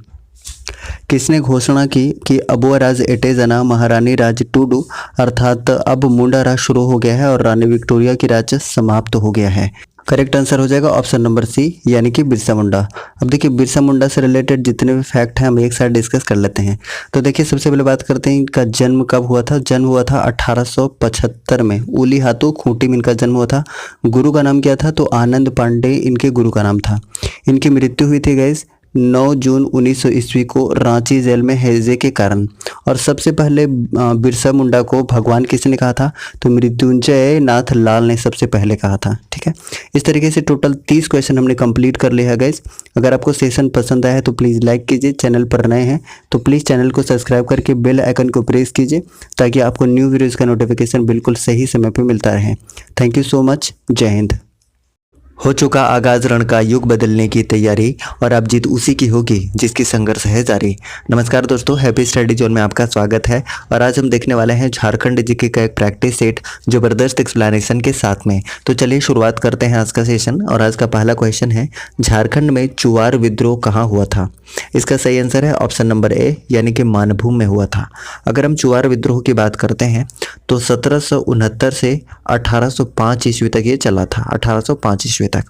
किसने घोषणा की कि अबुआ राज एटे जना महारानी राज टूडू, अर्थात अब मुंडा राज शुरू हो गया है और रानी विक्टोरिया की राज समाप्त हो गया है? करेक्ट आंसर हो जाएगा ऑप्शन नंबर सी यानी कि बिरसा मुंडा। अब देखिए बिरसा मुंडा से रिलेटेड जितने भी फैक्ट हैं हम एक साथ डिस्कस कर लेते हैं। तो देखिए सबसे पहले बात करते हैं इनका जन्म कब हुआ था। जन्म हुआ था 1875 में, उली हाथू खूंटी में इनका जन्म हुआ था। गुरु का नाम क्या था, तो आनंद पांडे इनके गुरु का नाम था। इनकी मृत्यु हुई थी गाइस 9 जून 1900 ईस्वी को रांची जेल में हैजे के कारण। और सबसे पहले बिरसा मुंडा को भगवान किसने कहा था, तो मृत्युंजय नाथ लाल ने सबसे पहले कहा था। ठीक है, इस तरीके से टोटल 30 क्वेश्चन हमने कंप्लीट कर लिया है गाइस। अगर आपको सेशन पसंद आया है तो प्लीज़ लाइक कीजिए, चैनल पर नए हैं तो प्लीज़ चैनल को सब्सक्राइब करके बेल आइकन को प्रेस कीजिए ताकि आपको न्यू वीडियोज़ का नोटिफिकेशन बिल्कुल सही समय पर मिलता रहे। थैंक यू सो मच, जय हिंद। हो चुका आगाज रण का, युग बदलने की तैयारी और अब जीत उसी की होगी जिसकी संघर्ष है जारी। नमस्कार दोस्तों, हैप्पी स्टडी जोन में आपका स्वागत है और आज हम देखने वाले हैं झारखंड जीके का एक प्रैक्टिस सेट जबरदस्त एक्सप्लेनेशन के साथ में। तो चलिए शुरुआत करते हैं आज का सेशन। और आज का पहला क्वेश्चन है, झारखंड में चुवार विद्रोह कहाँ हुआ था। इसका सही आंसर है ऑप्शन नंबर ए यानी कि मानभूम में हुआ था। अगर हम चुवार विद्रोह की बात करते हैं तो 1769 से 1805 ईस्वी तक ये चला था। 1805 ईस्वी तक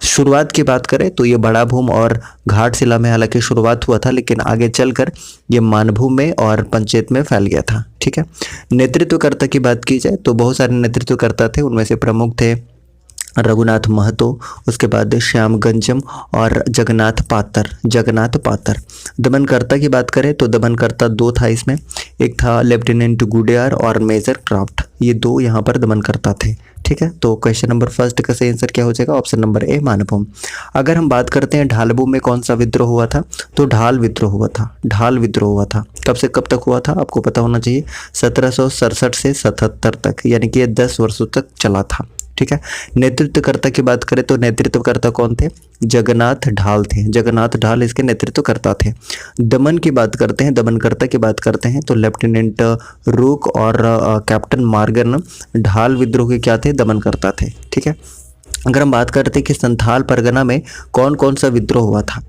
शुरुआत की बात करें तो ये बड़ा भूम और घाटशिला में हालांकि शुरुआत हुआ था, लेकिन आगे चलकर ये मानभूम में और पंचायत में फैल गया था। ठीक है, नेतृत्वकर्ता की बात की जाए तो बहुत सारे नेतृत्वकर्ता थे, उनमें से प्रमुख थे रघुनाथ महतो, उसके बाद श्याम गंजम और जगन्नाथ पातर। दमनकर्ता की बात करें तो दमनकर्ता दो था इसमें, एक था लेफ्टिनेंट गुडियार और मेजर क्राफ्ट, ये दो यहाँ पर दमनकर्ता थे। ठीक है, तो क्वेश्चन नंबर फर्स्ट का सही आंसर क्या हो जाएगा, ऑप्शन नंबर ए मानभूम। अगर हम बात करते हैं ढालभूम में कौन सा विद्रोह हुआ था, तो ढाल विद्रोह हुआ था। कब से कब तक हुआ था आपको पता होना चाहिए, 1767 से 77 तक, यानी कि ये 10 वर्षों तक चला था। ठीक है, नेतृत्वकर्ता की बात करें तो नेतृत्वकर्ता कौन थे, जगन्नाथ ढाल थे। जगन्नाथ ढाल इसके नेतृत्वकर्ता थे। दमन की बात करते हैं, दमनकर्ता की बात करते हैं तो लेफ्टिनेंट रूक और कैप्टन मार्गन ढाल विद्रोह के क्या थे, दमनकर्ता थे। ठीक है, अगर हम बात करते हैं कि संथाल परगना में कौन कौन सा विद्रोह हुआ था,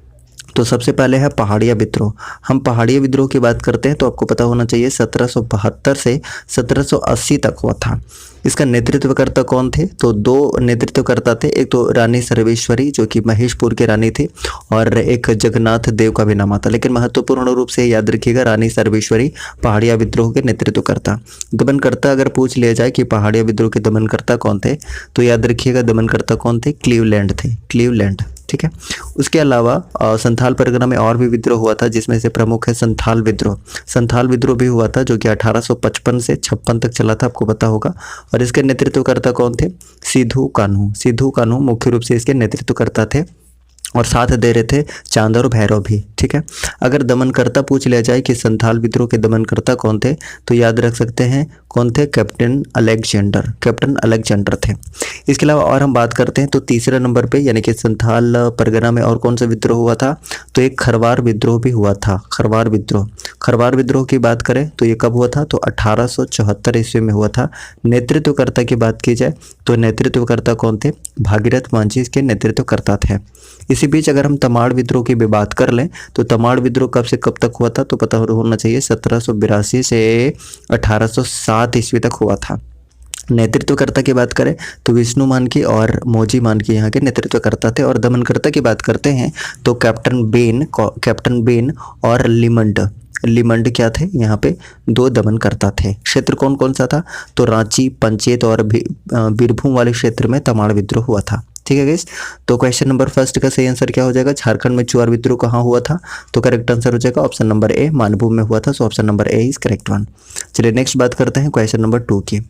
तो सबसे पहले है पहाड़िया विद्रोह। हम पहाड़िया विद्रोह की बात करते हैं तो आपको पता होना चाहिए 1772 से 1780 तक हुआ था। इसका नेतृत्वकर्ता कौन थे, तो दो नेतृत्वकर्ता थे, एक तो रानी सर्वेश्वरी जो कि महेशपुर के रानी थी और एक जगन्नाथ देव का भी नाम आता, लेकिन महत्वपूर्ण रूप से याद रखिएगा रानी सर्वेश्वरी पहाड़िया विद्रोह के नेतृत्वकर्ता। दमनकर्ता अगर पूछ लिया जाए कि पहाड़िया विद्रोह के दमनकर्ता कौन थे तो याद रखिएगा दमनकर्ता कौन थे, क्लीवलैंड थे, क्लीवलैंड। ठीक है, उसके अलावा संथाल परगना में और भी विद्रोह हुआ था जिसमें से प्रमुख है संथाल विद्रोह। संथाल विद्रोह भी हुआ था जो कि 1855 से 56 तक चला था, आपको पता होगा। और इसके नेतृत्वकर्ता कौन थे, सिद्धू कान्हू मुख्य रूप से इसके नेतृत्वकर्ता थे और साथ दे रहे थे चांद और भैरव भी। ठीक है, अगर दमनकर्ता पूछ लिया जाए कि संथाल विद्रोह के दमनकर्ता कौन थे तो याद रख सकते हैं कौन थे, कैप्टन अलेक्जेंडर थे। इसके अलावा और हम बात करते हैं तो तीसरे नंबर पे यानी कि संथाल परगना में और कौन सा विद्रोह हुआ था, तो एक खरवार विद्रोह भी हुआ था। खरवार विद्रोह की बात करें तो ये कब हुआ था, तो 1874 ईस्वी में हुआ था। नेतृत्वकर्ता की बात की जाए तो नेतृत्वकर्ता कौन थे, भागीरथ मांझी इसके नेतृत्वकर्ता थे। इसी बीच अगर हम तमाड़ विद्रोह की भी बात कर लें तो तमाड़ विद्रोह कब से कब तक हुआ था, तो पता होना चाहिए 1782 से 1807 ईस्वी तक हुआ था। नेतृत्वकर्ता की बात करें तो विष्णु मानकी और मौजी मानकी यहाँ के नेतृत्वकर्ता थे। और दमनकर्ता की बात करते हैं तो कैप्टन बेन और लिमंड क्या थे, यहाँ पे दो दमनकर्ता थे। क्षेत्र कौन कौन सा था, तो रांची, पंचेत और बीरभूम वाले क्षेत्र में तमाड़ विद्रोह हुआ था। ठीक है गाइस, तो क्वेश्चन नंबर फर्स्ट का सही आंसर क्या हो जाएगा, झारखंड में चुवार विद्रोह कहाँ हुआ था, तो करेक्ट आंसर हो जाएगा ऑप्शन नंबर ए मानभूम में हुआ था। सो option number A is correct one. चलिए नेक्स्ट बात करते हैं क्वेश्चन नंबर 2 की।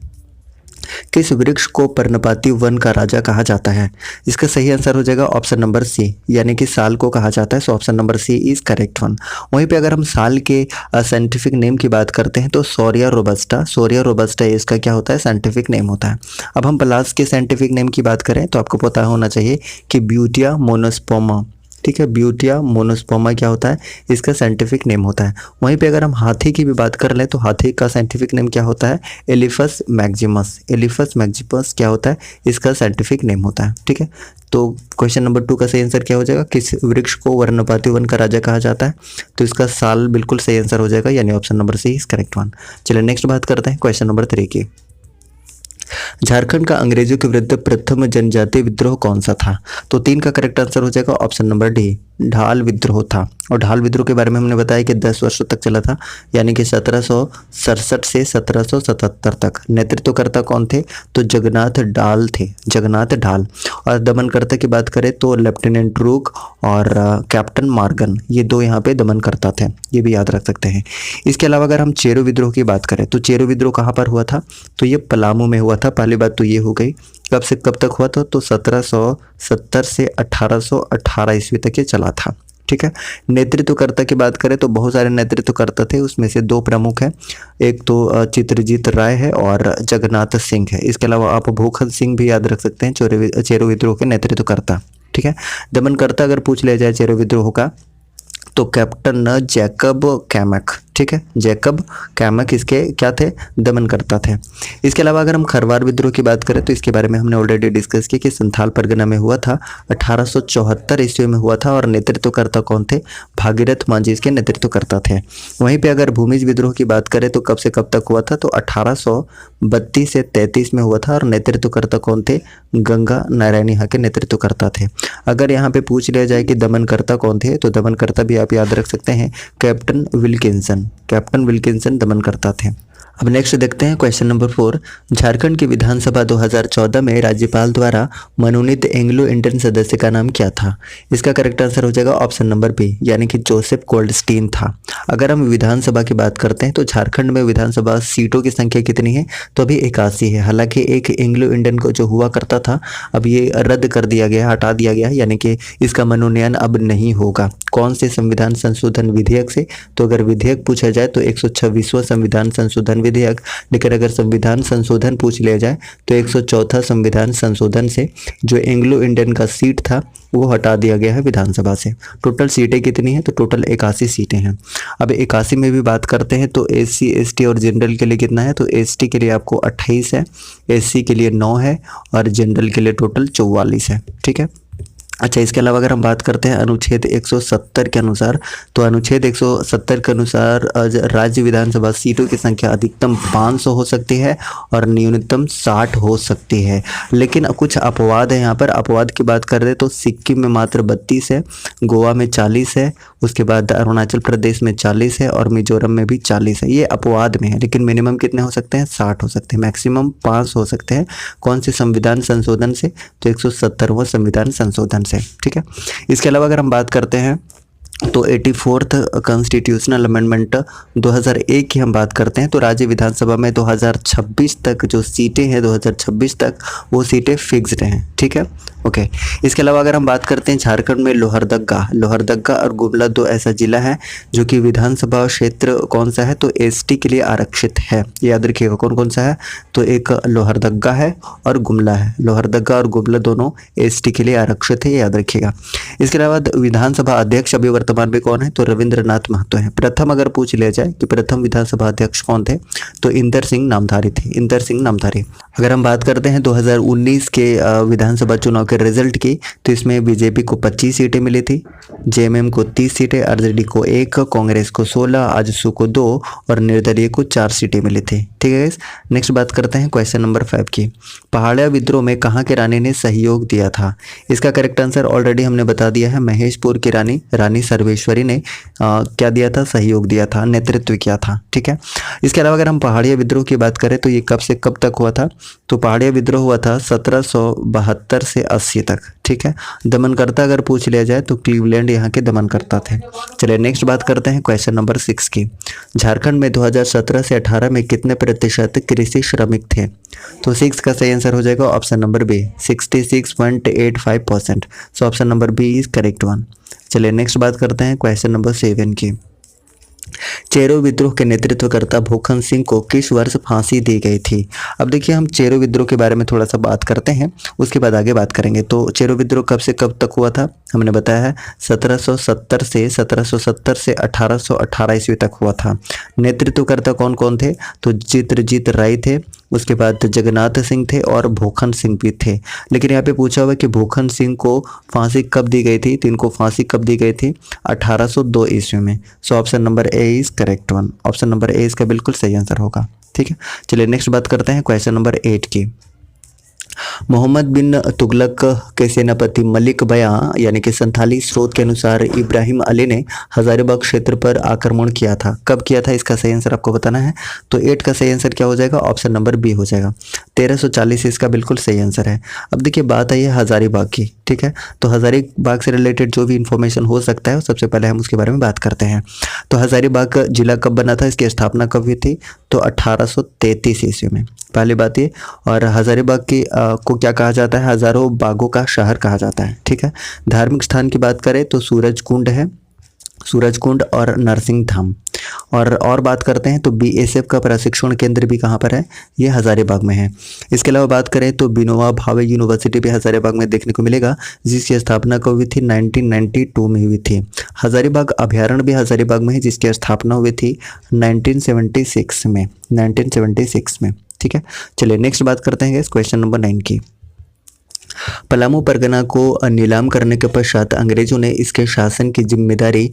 किस वृक्ष को पर्णपाती वन का राजा कहा जाता है। इसका सही आंसर हो जाएगा ऑप्शन नंबर सी यानी कि साल को कहा जाता है। So option number C is correct one. वहीं पे अगर हम साल के साइंटिफिक नेम की बात करते हैं तो सोरिया रोबस्टा इसका क्या होता है, साइंटिफिक नेम होता है। अब हम प्लास के साइंटिफिक नेम की बात करें तो आपको पता होना चाहिए कि ब्यूटिया मोनोस्पोमा। ठीक है, ब्यूटिया मोनोस्पोमा क्या होता है, इसका साइंटिफिक नेम होता है। वहीं पे अगर हम हाथी की भी बात कर लें तो हाथी का साइंटिफिक नेम क्या होता है, एलिफस मैक्सिमस क्या होता है, इसका साइंटिफिक नेम होता है। ठीक है, तो क्वेश्चन नंबर 2 का सही आंसर क्या हो जाएगा, किस वृक्ष को वर्णपाती वन का राजा कहा जाता है, तो इसका साल बिल्कुल सही आंसर हो जाएगा यानी option number C is correct one. चलिए नेक्स्ट बात करते हैं क्वेश्चन नंबर 3 की। झारखंड का अंग्रेजों के विरुद्ध प्रथम जनजातीय विद्रोह कौन सा था? तो 3 का करेक्ट आंसर हो जाएगा ऑप्शन नंबर डी, ढाल विद्रोह था। और ढाल विद्रोह के बारे में हमने बताया कि 10 वर्षों तक चला था, यानी कि 1767 से 1777 तक। नेतृत्वकर्ता कौन थे? तो जगन्नाथ ढाल थे, जगन्नाथ ढाल। और दमनकर्ता की बात करें तो लेफ्टिनेंट रूक और कैप्टन मार्गन, ये 2 यहाँ पे दमनकर्ता थे, ये भी याद रख सकते हैं। इसके अलावा अगर हम चेरो विद्रोह की बात करें तो चेरो विद्रोह कहाँ पर हुआ था? तो ये पलामू में हुआ था। पहली बात तो ये हो गई। कब से कब तक हुआ था? तो 1770 से 1818 ईस्वी तक ये चला था। ठीक है। नेतृत्वकर्ता की बात करें तो बहुत सारे नेतृत्वकर्ता थे, उसमें से 2 प्रमुख हैं। एक तो चित्रजीत राय है और जगन्नाथ सिंह है। इसके अलावा आप भूखन सिंह भी याद रख सकते हैं, चेरो विद्रोह के नेतृत्वकर्ता। ठीक है। दमनकर्ता अगर पूछ लिया जाए चेरो विद्रोह का तो कैप्टन जैकब कैमक, ठीक है, जैकब कैमक इसके क्या थे? दमनकर्ता थे। इसके अलावा अगर हम खरवार विद्रोह की बात करें तो इसके बारे में हमने ऑलरेडी डिस्कस किया कि संथाल परगना में हुआ था, 1874 ईस्वी में हुआ था। और नेतृत्वकर्ता कौन थे? भागीरथ मांझी इसके नेतृत्वकर्ता थे। वहीं पे अगर भूमिज विद्रोह की बात करें तो कब से कब तक हुआ था? तो 1832 से 33 में हुआ था। और नेतृत्वकर्ता कौन थे? गंगा नारायण यहाँ के नेतृत्वकर्ता थे। अगर यहाँ पे पूछ लिया जाए कि दमनकर्ता कौन थे तो दमनकर्ता भी आप याद रख सकते हैं, कैप्टन विल्किंसन, कैप्टन विल्किंसन दमनकर्ता थे। अब नेक्स्ट देखते हैं क्वेश्चन नंबर 4। झारखंड की विधानसभा 2014 में राज्यपाल द्वारा मनोनीत एंग्लो इंडियन सदस्य का नाम क्या था? इसका करेक्ट आंसर हो जाएगा ऑप्शन नंबर बी, यानी कि जोसेफ गोल्डस्टीन था। अगर हम विधानसभा की बात करते हैं तो झारखंड में विधानसभा सीटों की संख्या कितनी है? तो अभी 81 है। हालांकि एक एंग्लो इंडियन को जो हुआ करता था अब ये रद्द कर दिया गया, हटा दिया गया है, यानी कि इसका मनोनयन अब नहीं होगा। कौन से संविधान संशोधन विधेयक से? तो अगर विधेयक पूछा जाए तो 126वां संविधान संशोधन विधेयक, लेकिन अगर संविधान संशोधन पूछ लिया जाए तो 104 संविधान संशोधन से जो एंग्लो इंडियन का सीट था वो हटा दिया गया है विधानसभा से। टोटल सीटें कितनी हैं? तो टोटल 81 सीटें हैं। अब 81 में भी बात करते हैं तो SC ST और जनरल के लिए कितना है? तो ST के लिए आपको 28 है, SC के लिए 9 है और जनरल के लिए टोटल 44 है। ठीक है। अच्छा, इसके अलावा अगर हम बात करते हैं अनुच्छेद 170 के अनुसार, तो अनुच्छेद 170 के अनुसार राज्य विधानसभा सीटों की संख्या अधिकतम 500 हो सकती है और न्यूनतम 60 हो सकती है। लेकिन कुछ अपवाद है यहाँ पर। अपवाद की बात कर रहे तो सिक्किम में मात्र 32 है, गोवा में 40 है, उसके बाद अरुणाचल प्रदेश में 40 है और मिजोरम में भी 40 है। ये अपवाद में है, लेकिन मिनिमम कितने हो सकते हैं? 60 हो सकते हैं। मैक्सिमम 5 हो सकते हैं। कौन से संविधान संशोधन से? तो 170वां संविधान संशोधन से। ठीक है। इसके अलावा अगर हम बात करते हैं तो 84th कॉन्स्टिट्यूशनल अमेंडमेंट 2001 की हम बात करते हैं तो राज्य विधानसभा में 2026 तक जो सीटें हैं 2026 तक वो सीटें फिक्स्ड हैं। ठीक है। ओके। इसके अलावा अगर हम बात करते हैं झारखंड में लोहरदग्गा और गुमला 2 ऐसा जिला है जो कि विधानसभा क्षेत्र कौन सा है? तो ST के लिए आरक्षित है। याद रखिएगा कौन कौन सा है? तो एक लोहरदग्गा है और गुमला है। लोहरदग्गा और गुमला दोनों ST के लिए आरक्षित है, याद रखिएगा। इसके अलावा विधानसभा अध्यक्ष अभी वर्तमान में कौन है? तो रविंद्रनाथ महतो है। प्रथम अगर पूछ लिया जाए कि प्रथम विधानसभा अध्यक्ष कौन थे तो इंदर सिंह नामधारी थे, इंदर सिंह नामधारी। अगर हम बात करते हैं 2019 के विधानसभा चुनाव के रिजल्ट की तो इसमें बीजेपी को 25 सीटें मिली थी, JMM को 30 सीटें, RJD को 1, कांग्रेस को 16, आजसू को 2 और निर्दलीय को 4 सीटें मिली थी। ठीक है। नेक्स्ट बात करते हैं क्वेश्चन नंबर 5 की। पहाड़िया विद्रोह में कहाँ के रानी ने सहयोग दिया था? इसका करेक्ट आंसर ऑलरेडी हमने बता दिया है, महेशपुर की रानी सर्वेश्वरी ने क्या दिया था? सहयोग दिया था, नेतृत्व किया था। ठीक है। इसके अलावा अगर हम पहाड़िया विद्रोह की बात करें तो ये कब से कब तक हुआ था? तो पहाड़िया विद्रोह हुआ था 1772 से 80 तक। ठीक है। दमनकर्ता अगर पूछ लिया जाए तो क्लीवलैंड यहाँ के दमनकर्ता थे। चलिए नेक्स्ट बात करते हैं क्वेश्चन नंबर 6 की। झारखंड में 2017 से 18 में कितने प्रतिशत कृषि श्रमिक थे? तो 6 का सही आंसर हो जाएगा option number B, 66.85%। So option number B is correct one. चलिए नेक्स्ट बात करते हैं क्वेश्चन नंबर 7 की। चेरो विद्रोह के नेतृत्वकर्ता भूखन सिंह को किस वर्ष फांसी दी गई थी? अब देखिए हम चेरो विद्रोह के बारे में थोड़ा सा बात करते हैं, उसके बाद आगे बात करेंगे। तो चेरो विद्रोह कब से कब तक हुआ था? हमने बताया है 1770 से 1818 ईस्वी तक हुआ था। नेतृत्वकर्ता कौन कौन थे? तो चित्रजीत राय थे, उसके बाद जगन्नाथ सिंह थे और भूखन सिंह भी थे। लेकिन यहाँ पे पूछा हुआ कि भूखन सिंह को फांसी कब दी गई थी? तो इनको फांसी कब दी गई थी? 1802 ईस्वी में। So option number A is correct one. Option number ए इसका बिल्कुल सही आंसर होगा। ठीक है। चलिए नेक्स्ट बात करते हैं क्वेश्चन नंबर 8 की। मोहम्मद बिन तुगलक के सेनापति मलिक बयां यानी कि संथाली स्रोत के अनुसार इब्राहिम अली ने हजारीबाग क्षेत्र पर आक्रमण किया था। कब किया था, इसका सही आंसर आपको बताना है। तो 8 का सही आंसर क्या हो जाएगा, ऑप्शन नंबर बी हो जाएगा। 1340 इसका बिल्कुल सही आंसर है। अब देखिए बात आई है हजारीबाग की, ठीक है। तो हजारीबाग से रिलेटेड जो भी इंफॉर्मेशन हो सकता है सबसे पहले हम उसके बारे में बात करते हैं। तो हजारीबाग जिला कब बना था, इसकी स्थापना कब हुई थी, तो 1833 ईस्वी में, पहली बात ये। और हजारीबाग की को क्या कहा जाता है, हजारों बागों का शहर कहा जाता है, ठीक है। धार्मिक स्थान की बात करें तो सूरज कुंड है, सूरज कुंड और नरसिंह धाम। और बात करते हैं तो बीएसएफ का प्रशिक्षण केंद्र भी कहाँ पर है, ये हजारीबाग में है। इसके अलावा बात करें तो विनोबा भावे यूनिवर्सिटी भी हजारीबाग में देखने को मिलेगा, जिसकी स्थापना कब हुई थी, 1992 में हुई थी। हजारीबाग अभ्यारण्य भी हजारीबाग में है, जिसकी स्थापना हुई थी 1976 में, 1976 में, ठीक है। चलिए नेक्स्ट बात करते हैं क्वेश्चन नंबर 9 की। पलामू परगना को नीलाम करने के पश्चात अंग्रेजों ने इसके शासन की जिम्मेदारी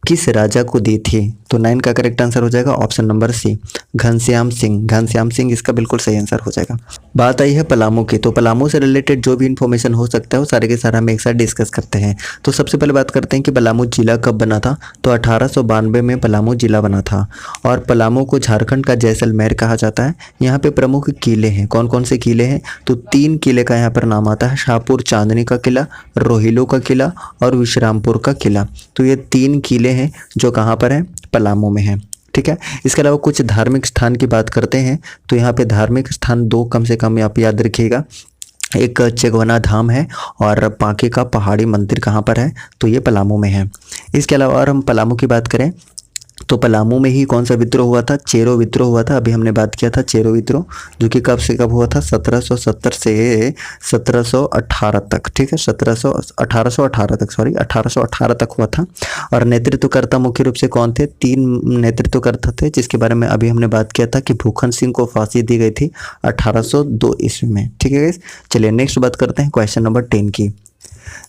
किस राजा को दी थी, तो 9 का करेक्ट आंसर हो जाएगा option number C, Ghanshyam Singh. Ghanshyam Singh इसका बिल्कुल सही आंसर हो जाएगा। बात आई है पलामू की, तो पलामू से रिलेटेड जो भी इन्फॉर्मेशन हो सकता है वो सारे के सारा हम एक साथ डिस्कस करते हैं। तो सबसे पहले बात करते हैं कि पलामू जिला कब बना था, तो 1892 में पलामू जिला बना था। और पलामू को झारखंड का जैसलमेर कहा जाता है। यहाँ पे प्रमुख किले हैं, कौन कौन से किले हैं, तो 3 किले का यहाँ पर नाम आता है, शाहपुर चांदनी का किला, रोहिलो का किला और विश्रामपुर का किला। तो ये 3 किले हैं जो कहाँ पर हैं, पलामू में हैं, ठीक है। इसके अलावा कुछ धार्मिक स्थान की बात करते हैं, तो यहाँ पे धार्मिक स्थान 2 कम से कम आप याद रखिएगा। एक चेगवना धाम है और पांके का पहाड़ी मंदिर कहाँ पर है, तो ये पलामू में है। इसके अलावा और हम पलामू की बात करें तो पलामू में ही कौन सा विद्रोह हुआ था, चेरो विद्रोह हुआ था। अभी हमने बात किया था चेरो विद्रोह, जो कि कब से कब हुआ था, 1770 से 1718 तक, ठीक है। 1818 तक, सॉरी 1818 तक हुआ था। और नेतृत्वकर्ता मुख्य रूप से कौन थे, 3 नेतृत्वकर्ता थे, जिसके बारे में अभी हमने बात किया था कि भूखन सिंह को फांसी दी गई थी 1802 ईस्वी में, ठीक है गाइस। चलिए नेक्स्ट बात करते हैं क्वेश्चन नंबर 10 की।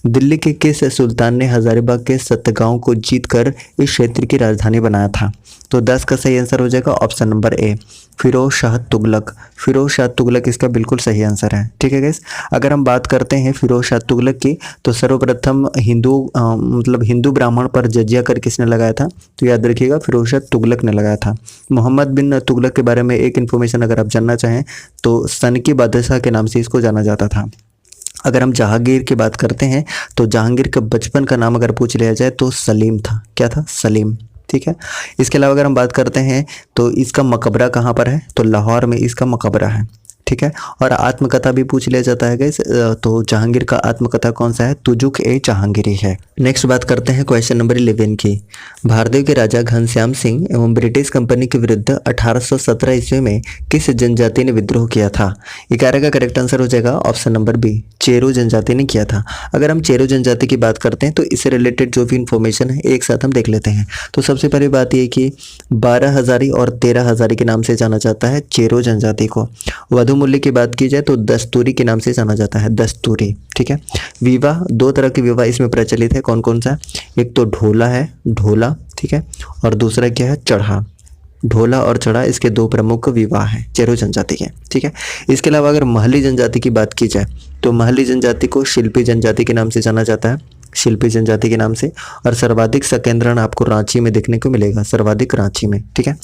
दिल्ली के किस सुल्तान ने हजारीबाग के सतगांव को जीतकर इस क्षेत्र की राजधानी बनाया था, तो 10 का सही आंसर हो जाएगा option number A, Firoz Shah Tughlaq. Firoz Shah Tughlaq इसका बिल्कुल सही आंसर है, ठीक है गाइस। अगर हम बात करते हैं फिरोज शाह तुगलक की, तो सर्वप्रथम हिंदू ब्राह्मण पर जजिया कर किसने लगाया था, तो याद रखिएगा फिरोज शाह तुगलक ने लगाया था। मोहम्मद बिन तुगलक के बारे में एक इन्फॉर्मेशन अगर आप जानना चाहें तो सन की बादशाह के नाम से इसको जाना जाता था। अगर हम जहांगीर की बात करते हैं तो जहांगीर का बचपन का नाम अगर पूछ लिया जाए तो सलीम था, क्या था, सलीम, ठीक है। इसके अलावा अगर हम बात करते हैं तो इसका मकबरा कहाँ पर है, तो लाहौर में इसका मकबरा है, ठीक है। और आत्मकथा भी पूछ लिया जाता है गाइस, तो जहांगीर का आत्मकथा कौन सा है, तुजुक ए जहांगीरी है। नेक्स्ट बात करते हैं क्वेश्चन नंबर 11 की। भारतीय के राजा घनश्याम सिंह एवं ब्रिटिश कंपनी के विरुद्ध 1817 ईस्वी में किस जनजाति ने विद्रोह किया था, 11 का करेक्ट आंसर हो जाएगा ऑप्शन नंबर बी, चेरो जनजाति ने किया था। अगर हम चेरो जनजाति की बात करते हैं तो इससे रिलेटेड जो भी इंफॉर्मेशन है एक साथ हम देख लेते हैं। तो सबसे पहली बात यह कि 12 हजारी और 13 हजारी के नाम से जाना जाता है चेरो जनजाति को। वधु मूल्य की बात की जाए तो दस्तूरी के नाम से जाना जाता है, दस्तूरी, ठीक है। विवाह, 2 तरह के विवाह इसमें प्रचलित है, कौन कौन सा, एक तो ढोला है, ढोला, ठीक है, और दूसरा क्या है, चढ़ा। ढोला और चढ़ा इसके 2 प्रमुख विवाह हैं चेरो जनजाति के, ठीक है। इसके अलावा अगर महली जनजाति की बात की जाए तो महली जनजाति को शिल्पी जनजाति के नाम से जाना जाता है, शिल्पी जनजाति के नाम से। और सर्वाधिक संकेंद्रण आपको रांची में देखने को मिलेगा, सर्वाधिक रांची में, ठीक है।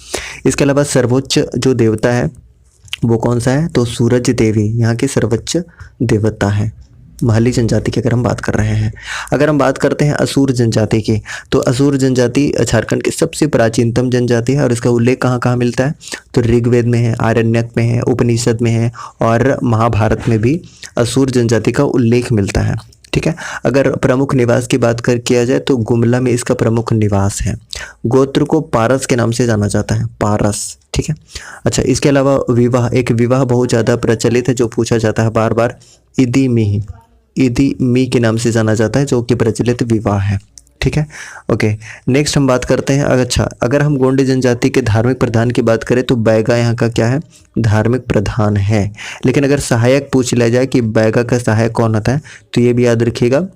इसके अलावा सर्वोच्च जो देवता है वो कौन सा है, तो सूरज देवी यहाँ की सर्वोच्च देवता है महली जनजाति की अगर हम बात कर रहे हैं। अगर हम बात करते हैं असुर जनजाति की, तो असुर जनजाति झारखंड की सबसे प्राचीनतम जनजाति है और इसका उल्लेख कहाँ कहाँ मिलता है, तो ऋग्वेद में है, आरण्यक में है, उपनिषद में है और महाभारत में भी असुर जनजाति का उल्लेख मिलता है, ठीक है। अगर प्रमुख निवास की बात किया जाए तो गुमला में इसका प्रमुख निवास है। गोत्र को पारस के नाम से जाना जाता है, पारस, ठीक है। अच्छा, इसके अलावा विवाह, एक विवाह बहुत ज़्यादा प्रचलित है जो पूछा जाता है बार बार, इदी मी के नाम से जाना जाता है, जो कि प्रचलित विवाह है, ठीक है। ओके, नेक्स्ट हम बात करते हैं। अच्छा, अगर हम गोंडी जनजाति के धार्मिक प्रधान की बात करें तो बैगा यहाँ का क्या है, धार्मिक प्रधान है। लेकिन अगर सहायक पूछ लिया जाए कि बैगा का सहायक कौन होता है तो ये भी याद रखिएगा,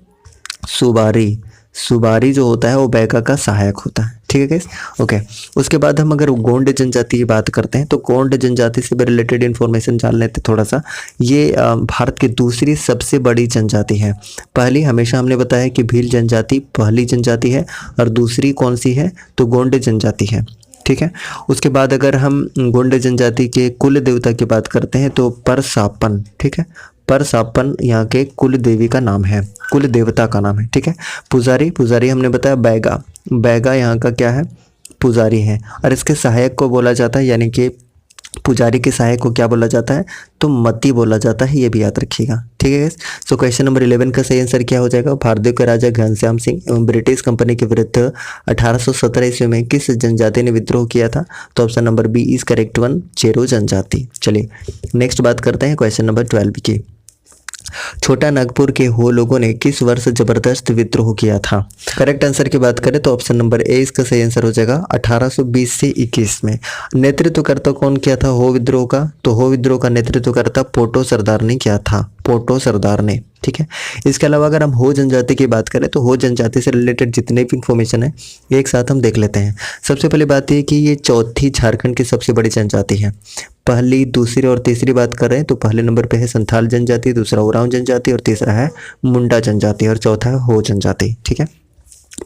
सुबारी, सुबारी जो होता है वो बैगा का सहायक होता है। ठीक है गाइस, ओके। उसके बाद हम अगर गोंड जनजाति की बात करते हैं तो गोंड जनजाति से भी रिलेटेड इन्फॉर्मेशन जान लेते हैं थोड़ा सा। ये भारत की दूसरी सबसे बड़ी जनजाति है। पहली हमेशा हमने बताया कि भील जनजाति पहली जनजाति है और दूसरी कौन सी है तो गोंड जनजाति है। ठीक है, उसके बाद अगर हम गोंड जनजाति के कुल देवता की बात करते हैं तो परसापन। ठीक है, परसापन यहाँ के कुल देवी का नाम है, कुल देवता का नाम है। ठीक है, पुजारी, पुजारी हमने बताया बैगा, बैगा यहाँ का क्या है पुजारी है। और इसके सहायक को बोला जाता है, यानी कि पुजारी के सहायक को क्या बोला जाता है तो मती बोला जाता है, ये भी याद रखिएगा। ठीक है, सो क्वेश्चन नंबर 11 का सही आंसर क्या हो जाएगा? भारतीय के राजा घनश्याम सिंह एवं ब्रिटिश कंपनी के विरुद्ध 1817 ईस्वी में किस जनजाति ने विद्रोह किया था? तो option number B is correct one, Chero जनजाति। चलिए नेक्स्ट बात करते हैं क्वेश्चन नंबर 12 की। छोटा नागपुर के हो लोगों ने किस वर्ष जबरदस्त विद्रोह किया था? करेक्ट आंसर की बात करें तो ऑप्शन नंबर ए इसका सही आंसर हो जाएगा 1820 से 21 में। नेतृत्वकर्ता कौन किया था हो विद्रोह का? तो हो विद्रोह का नेतृत्वकर्ता पोटो सरदार ने किया था, पोटो सरदार ने। ठीक है, इसके अलावा अगर हम हो जनजाति की बात करें तो हो जनजाति से रिलेटेड जितने भी इंफॉर्मेशन है एक साथ हम देख लेते हैं। सबसे पहले बात यह कि ये चौथी झारखंड की सबसे बड़ी जनजाति है। पहली, दूसरी और तीसरी बात कर रहे हैं तो पहले नंबर पे है संथाल जनजाति, दूसरा उरांव जनजाति और तीसरा है मुंडा जनजाति और चौथा है हो जनजाति। ठीक है,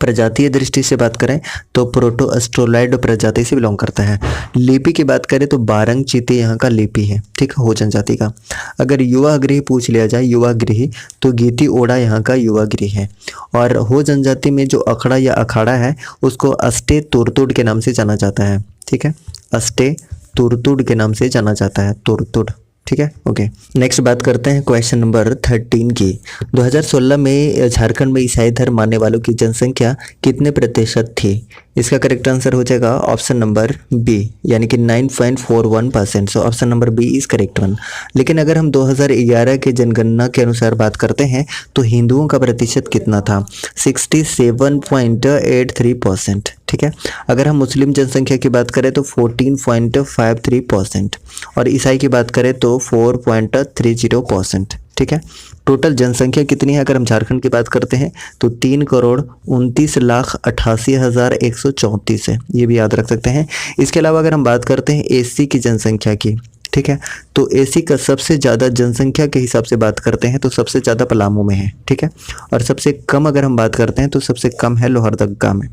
प्रजातीय दृष्टि से बात करें तो प्रोटो अस्ट्रोलाइड प्रजाति से बिलोंग करता है। लिपि की बात करें तो बारंग चीते यहाँ का लिपि है। ठीक है, हो जनजाति का। अगर युवा गृह पूछ लिया जाए, युवा गृह, तो गीती ओड़ा यहाँ का युवा गृह है। और हो जनजाति में जो अखड़ा या अखाड़ा है उसको अस्टे तुरतुड़ के नाम से जाना जाता है। ठीक है, अस्टे तुरतुड़ के नाम से जाना जाता है, तुरतुड़। ठीक है, ओके। नेक्स्ट बात करते हैं क्वेश्चन नंबर 13 की। 2016 में झारखंड में ईसाई धर्म मानने वालों की जनसंख्या कितने प्रतिशत थी? इसका करेक्ट आंसर हो जाएगा ऑप्शन नंबर बी, यानी कि 9.41%। So option number B is correct one. लेकिन अगर हम 2011 के जनगणना के अनुसार बात करते हैं तो हिंदुओं का प्रतिशत कितना था? 67.83%। ठीक है, अगर हम मुस्लिम जनसंख्या की बात करें तो 14.53% और ईसाई की बात करें तो 4.30%। ठीक है, टोटल जनसंख्या कितनी है अगर हम झारखंड की बात करते हैं तो 3,29,88,134 है, ये भी याद रख सकते हैं। इसके अलावा अगर हम बात करते हैं एससी की जनसंख्या की, ठीक है, तो एससी का सबसे ज़्यादा जनसंख्या के हिसाब से बात करते हैं तो सबसे ज़्यादा पलामू में है। ठीक है, और सबसे कम अगर हम बात करते हैं तो सबसे कम है लोहरदगा में।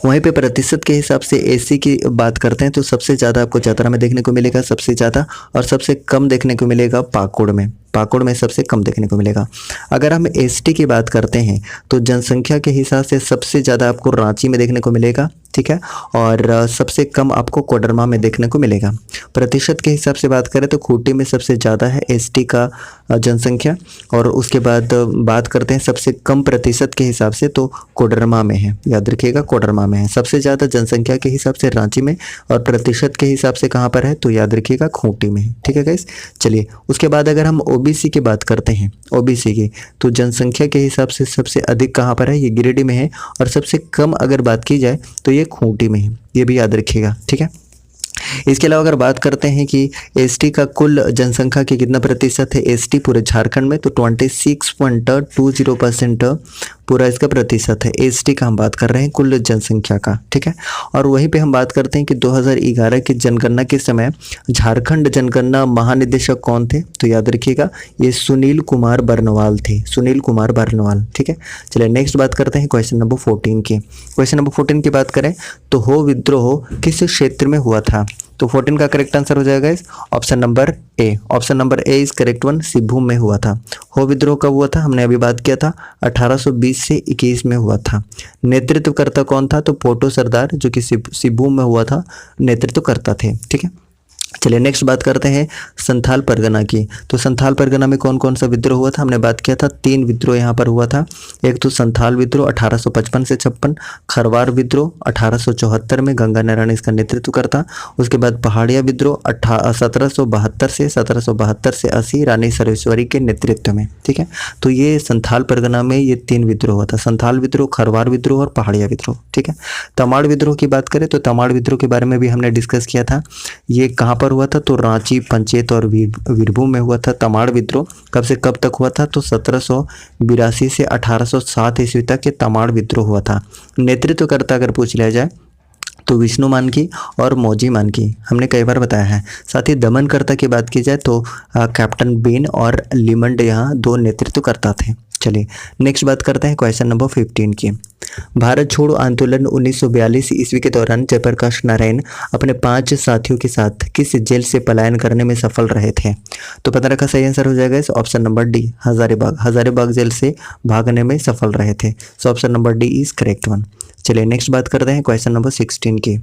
वहीं पे प्रतिशत के हिसाब से एससी की बात करते हैं तो सबसे ज़्यादा आपको चतरा में देखने को मिलेगा सबसे ज़्यादा, और सबसे कम देखने को मिलेगा पाकुड़ में, पाकुड़ में सबसे कम देखने को मिलेगा। अगर हम एसटी की बात करते हैं तो जनसंख्या के हिसाब से सबसे ज़्यादा आपको रांची में देखने को मिलेगा। ठीक है, और सबसे कम आपको कोडरमा में देखने को मिलेगा। प्रतिशत के हिसाब से बात करें तो खूंटी में सबसे ज़्यादा है एसटी का जनसंख्या, और उसके बाद बात करते हैं सबसे कम प्रतिशत के हिसाब से तो कोडरमा में है, याद रखिएगा कोडरमा में है। सबसे ज़्यादा जनसंख्या के हिसाब से रांची में, और प्रतिशत के हिसाब से कहाँ पर है तो याद रखिएगा खूंटी में है। ठीक है गाइस, चलिए उसके बाद अगर हम ओबीसी की बात करते हैं, ओबीसी की, तो जनसंख्या के हिसाब से सबसे अधिक कहाँ पर है, ये गिरिडीह में है, और सबसे कम अगर बात की जाए तो ये खूंटी में है, ये भी याद रखिएगा। ठीक है, इसके अलावा अगर बात करते हैं कि एसटी का कुल जनसंख्या के कितना प्रतिशत है एसटी पूरे झारखंड में, तो 26.20% पूरा इसका प्रतिशत है। एसटी का हम बात कर रहे हैं कुल जनसंख्या का। ठीक है, और वहीं पे हम बात करते हैं कि 2011 की जनगणना के समय झारखंड जनगणना महानिदेशक कौन थे, तो याद रखिएगा ये सुनील कुमार बरनवाल थे, सुनील कुमार बरनवाल। ठीक है, चलिए नेक्स्ट बात करते हैं क्वेश्चन नंबर 14 की। क्वेश्चन नंबर 14 की बात करें तो हो विद्रोह किस क्षेत्र में हुआ था? तो 14 का करेक्ट आंसर हो जाएगा इस option number A, option number A is correct one, Singhbhum में हुआ था। हो विद्रोह कब हुआ था, हमने अभी बात किया था 1820 से 21 में हुआ था। नेतृत्वकर्ता कौन था, तो पोटो सरदार जो कि सिभूम में हुआ था, नेतृत्वकर्ता थे। ठीक है, चलिए नेक्स्ट बात करते हैं संथाल परगना की। तो संथाल परगना में कौन कौन सा विद्रोह हुआ था, हमने बात किया था 3 विद्रोह यहाँ पर हुआ था। एक तो संथाल विद्रोह 1855 से 56, खरवार विद्रोह 1874 में गंगा नारायण इसका नेतृत्व करता। उसके बाद पहाड़िया विद्रोह 1772 से 80 रानी सरेश्वरी के नेतृत्व में। ठीक है, तो ये संथाल परगना में ये 3 विद्रोह हुआ था, संथाल विद्रोह, खरवार विद्रोह और पहाड़िया विद्रोह। ठीक है, तमाड़ विद्रोह की बात करें तो तमाड़ विद्रोह के बारे में भी हमने डिस्कस किया था। ये कहाँ पर पर हुआ था? तो रांची, पंचेत और वीरभूम में हुआ था। तमाड़ विद्रोह कब से कब तक हुआ था? तो 1782 से 1807 ईस्वी तक ये तमाड़ विद्रोह हुआ था। नेतृत्वकर्ता अगर पूछ लिया जाए तो विष्णु मानकी और मौजी मानकी, हमने कई बार बताया है। साथ ही दमनकर्ता की बात की जाए तो कैप्टन बेन और लिमंड यहाँ दो नेतृत्वकर्ता थे। चलिए नेक्स्ट बात करते हैं क्वेश्चन नंबर 15 की। भारत छोड़ो आंदोलन 1942 ईस्वी के दौरान जयप्रकाश नारायण अपने 5 साथियों के साथ किस जेल से पलायन करने में सफल रहे थे? तो 15 का सही आंसर हो जाएगा इस option number D, Hazaribagh. Hazaribagh jail से भागने में सफल रहे थे। So option number D is correct one. चलिए नेक्स्ट बात करते हैं क्वेश्चन नंबर 16 की।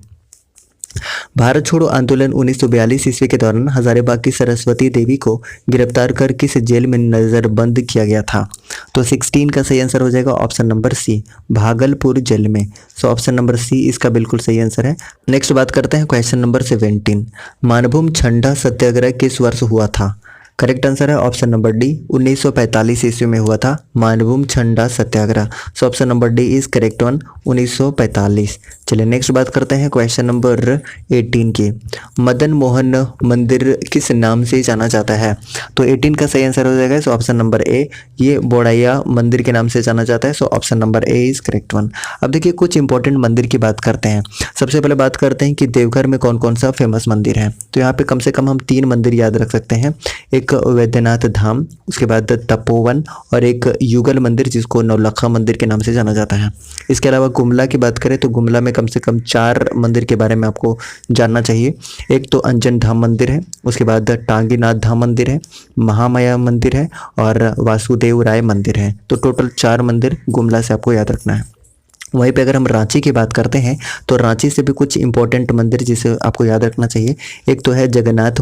भारत छोड़ो आंदोलन 1942 ईस्वी के दौरान हजारीबाग की सरस्वती देवी को गिरफ्तार कर किस जेल में नजरबंद किया गया था? तो 16 का सही आंसर हो जाएगा option number C, Bhagalpur jail में। सो ऑप्शन नंबर सी इसका बिल्कुल सही आंसर है। नेक्स्ट बात करते हैं क्वेश्चन नंबर 17। मानभूम छंडा सत्याग्रह किस वर्ष हुआ था? करेक्ट आंसर है ऑप्शन नंबर डी, 1945 ईस्वी में हुआ था मानभूम छंडा satyagraha. So option number D is correct one, 1945। चलिए नेक्स्ट बात करते हैं क्वेश्चन नंबर 18 की। मदन मोहन मंदिर किस नाम से जाना जाता है? तो 18 का सही आंसर हो जाएगा सो ऑप्शन नंबर ए, ये बोड़ैया मंदिर के नाम से जाना जाता है। So option number A is correct one. अब देखिए कुछ इंपॉर्टेंट मंदिर की बात करते हैं। सबसे पहले बात करते हैं कि देवघर में कौन कौन सा फेमस मंदिर है। तो यहाँ पे कम से कम हम 3 मंदिर याद रख सकते हैं। एक वैद्यनाथ धाम, उसके बाद तपोवन और एक युगल मंदिर जिसको नौलखा मंदिर के नाम से जाना जाता है। इसके अलावा गुमला की बात करें तो गुमला में कम से कम 4 मंदिर के बारे में आपको जानना चाहिए। एक तो अंजन धाम मंदिर है, उसके बाद टांगीनाथ धाम मंदिर है, महामाया मंदिर है और वासुदेव राय मंदिर है। तो टोटल 4 मंदिर गुमला से आपको याद रखना है। वहीं पे अगर हम रांची की बात करते हैं तो रांची से भी कुछ इंपॉर्टेंट मंदिर जिसे आपको याद रखना चाहिए। एक तो है जगन्नाथ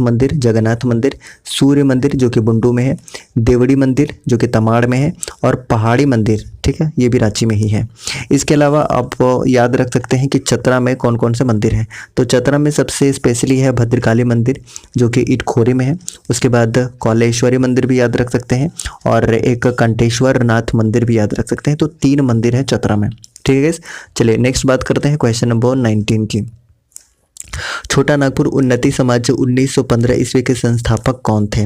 मंदिर, सूर्य मंदिर जो कि बुंडू में है, देवड़ी मंदिर जो कि तमाड़ में है और पहाड़ी मंदिर, ठीक है, ये भी रांची में ही है। इसके अलावा आप याद रख सकते हैं कि चतरा में कौन कौन से मंदिर हैं। तो चतरा में सबसे स्पेशली है भद्रकाली मंदिर जो कि इटखोरी में है। उसके बाद कौलेश्वरी मंदिर भी याद रख सकते हैं और एक कंटेश्वर नाथ मंदिर भी याद रख सकते हैं। तो 3 मंदिर है चतरा में, ठीक है। चलिए नेक्स्ट बात करते हैं क्वेश्चन नंबर 19 की। छोटा नागपुर उन्नति समाज 1915 ईस्वी के संस्थापक कौन थे?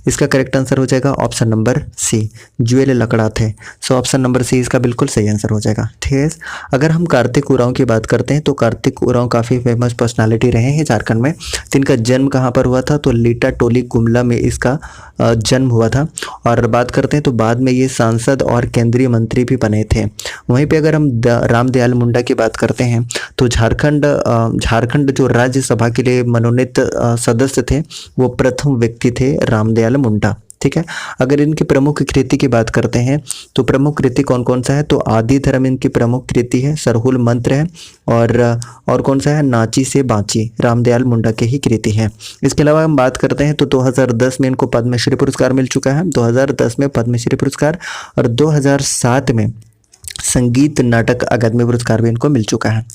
इसका करेक्ट आंसर हो जाएगा ऑप्शन नंबर सी, जुएल लकड़ा थे। सो ऑप्शन नंबर सी इसका बिल्कुल सही आंसर हो जाएगा, ठीक है। अगर हम कार्तिक उरांव की बात करते हैं तो कार्तिक उरांव काफ़ी फेमस पर्सनालिटी रहे हैं झारखंड में। तो इनका जन्म कहाँ पर हुआ था? तो लीटा टोली गुमला में इसका जन्म हुआ था। और बात करते हैं तो बाद में ये सांसद और केंद्रीय मंत्री भी बने थे। वहीं पे अगर हम रामदयाल मुंडा की बात करते हैं तो झारखंड जो राज्यसभा के लिए मनोनीत सदस्य थे वो प्रथम व्यक्ति थे रामदयाल मुंडा, ठीक है। अगर इनकी प्रमुख कृति की बात करते हैं तो प्रमुख कृति कौन कौन सा है? तो आदि धर्म इनकी प्रमुख कृति है, सरहुल मंत्र है और कौन सा है? नाची से बाची, रामदयाल मुंडा के ही कृति है। इसके अलावा हम बात करते हैं तो 2010 में इनको पद्मश्री पुरस्कार मिल चुका है, 2010 में पद्मश्री पुरस्कार और 2007 में संगीत नाटक अकादमी पुरस्कार भी इनको मिल चुका है।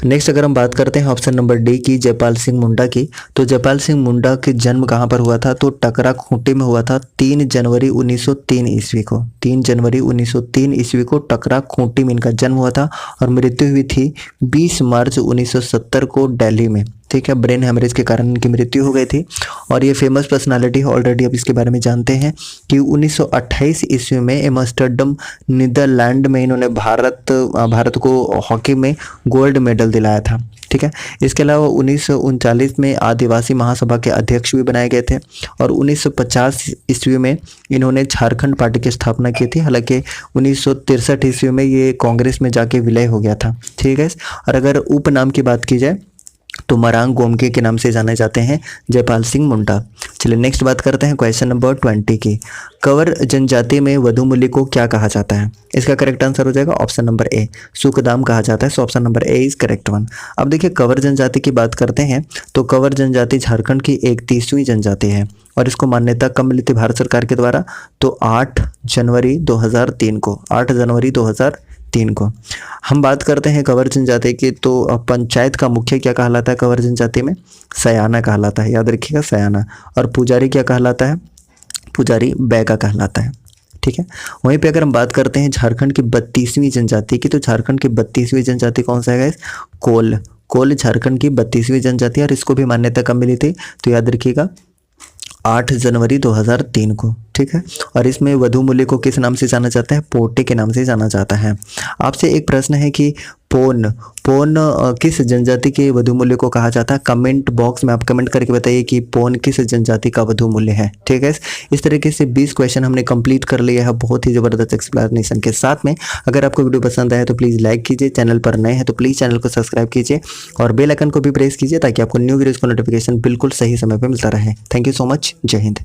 नेक्स्ट अगर हम बात करते हैं ऑप्शन नंबर डी की, जयपाल सिंह मुंडा की, तो जयपाल सिंह मुंडा के जन्म कहाँ पर हुआ था? तो टकरा खूंटी में हुआ था 3 जनवरी 1903 ईस्वी को। 3 जनवरी 1903 ईस्वी को टकरा खूंटी में इनका जन्म हुआ था और मृत्यु हुई थी 20 मार्च 1970 को दिल्ली में, ठीक है। ब्रेन हेमरेज के कारण इनकी मृत्यु हो गई थी और ये फेमस पर्सनालिटी है। ऑलरेडी अब इसके बारे में जानते हैं कि 1928 ईस्वी में एम्स्टर्डम नीदरलैंड में इन्होंने भारत को हॉकी में गोल्ड मेडल दिलाया था, ठीक है। इसके अलावा 1939 में आदिवासी महासभा के अध्यक्ष भी बनाए गए थे और 1950 ईस्वी में इन्होंने झारखंड पार्टी की स्थापना की थी। हालांकि 1963 ईस्वी में ये कांग्रेस में जाके विलय हो गया था, ठीक है। और अगर उपनाम की बात की जाए तो मरांग गोमके के नाम से जाने जाते हैं जयपाल सिंह मुंडा। चलिए नेक्स्ट बात करते हैं क्वेश्चन नंबर 20 की। कंवर जनजाति में वधुमूली को क्या कहा जाता है? इसका करेक्ट आंसर हो जाएगा ऑप्शन नंबर ए, सुखदाम कहा जाता है। So option number A is correct one. अब देखिए कंवर जनजाति की बात करते हैं तो कंवर जनजाति झारखंड की 31वीं जनजाति है और इसको मान्यता कब मिली थी भारत सरकार के द्वारा? तो 8 जनवरी 2003 को, 8 जनवरी 2003 को। हम बात करते हैं कंवर जनजाति की तो पंचायत का मुखिया क्या कहलाता है कंवर जनजाति में? सयाना कहलाता है, याद रखिएगा सयाना। और पुजारी क्या कहलाता है? पुजारी बैगा कहलाता है, ठीक है। वहीं पे अगर हम बात करते हैं झारखंड की 32वीं जनजाति की तो झारखंड की 32वीं जनजाति कौन सा है गाइस? कोल। कोल झारखंड की 32वीं जनजाति है और इसको भी मान्यता कब मिली थी, तो याद रखिएगा 8 जनवरी 2003 को। ठीक है, और इसमें वधु मूल्य को किस नाम से जाना जाता है, पोटे के नाम से जाना जाता है। आपसे एक प्रश्न है कि पोन पोन किस जनजाति के वधु मूल्य को कहा जाता है। कमेंट बॉक्स में आप कमेंट करके बताइए कि पोन किस जनजाति का वधु मूल्य है। ठीक है, इस तरीके से 20 क्वेश्चन हमने कंप्लीट कर लिया है बहुत ही ज़बरदस्त एक्सप्लेनेशन के साथ में। अगर आपको वीडियो पसंद आया तो प्लीज़ लाइक कीजिए, चैनल पर नए हैं तो प्लीज़ चैनल को सब्सक्राइब कीजिए और बेल आइकन को भी प्रेस कीजिए ताकि आपको न्यू वीडियोज़ का नोटिफिकेशन बिल्कुल सही समय पर मिलता रहे। Thank you so much. जय हिंद।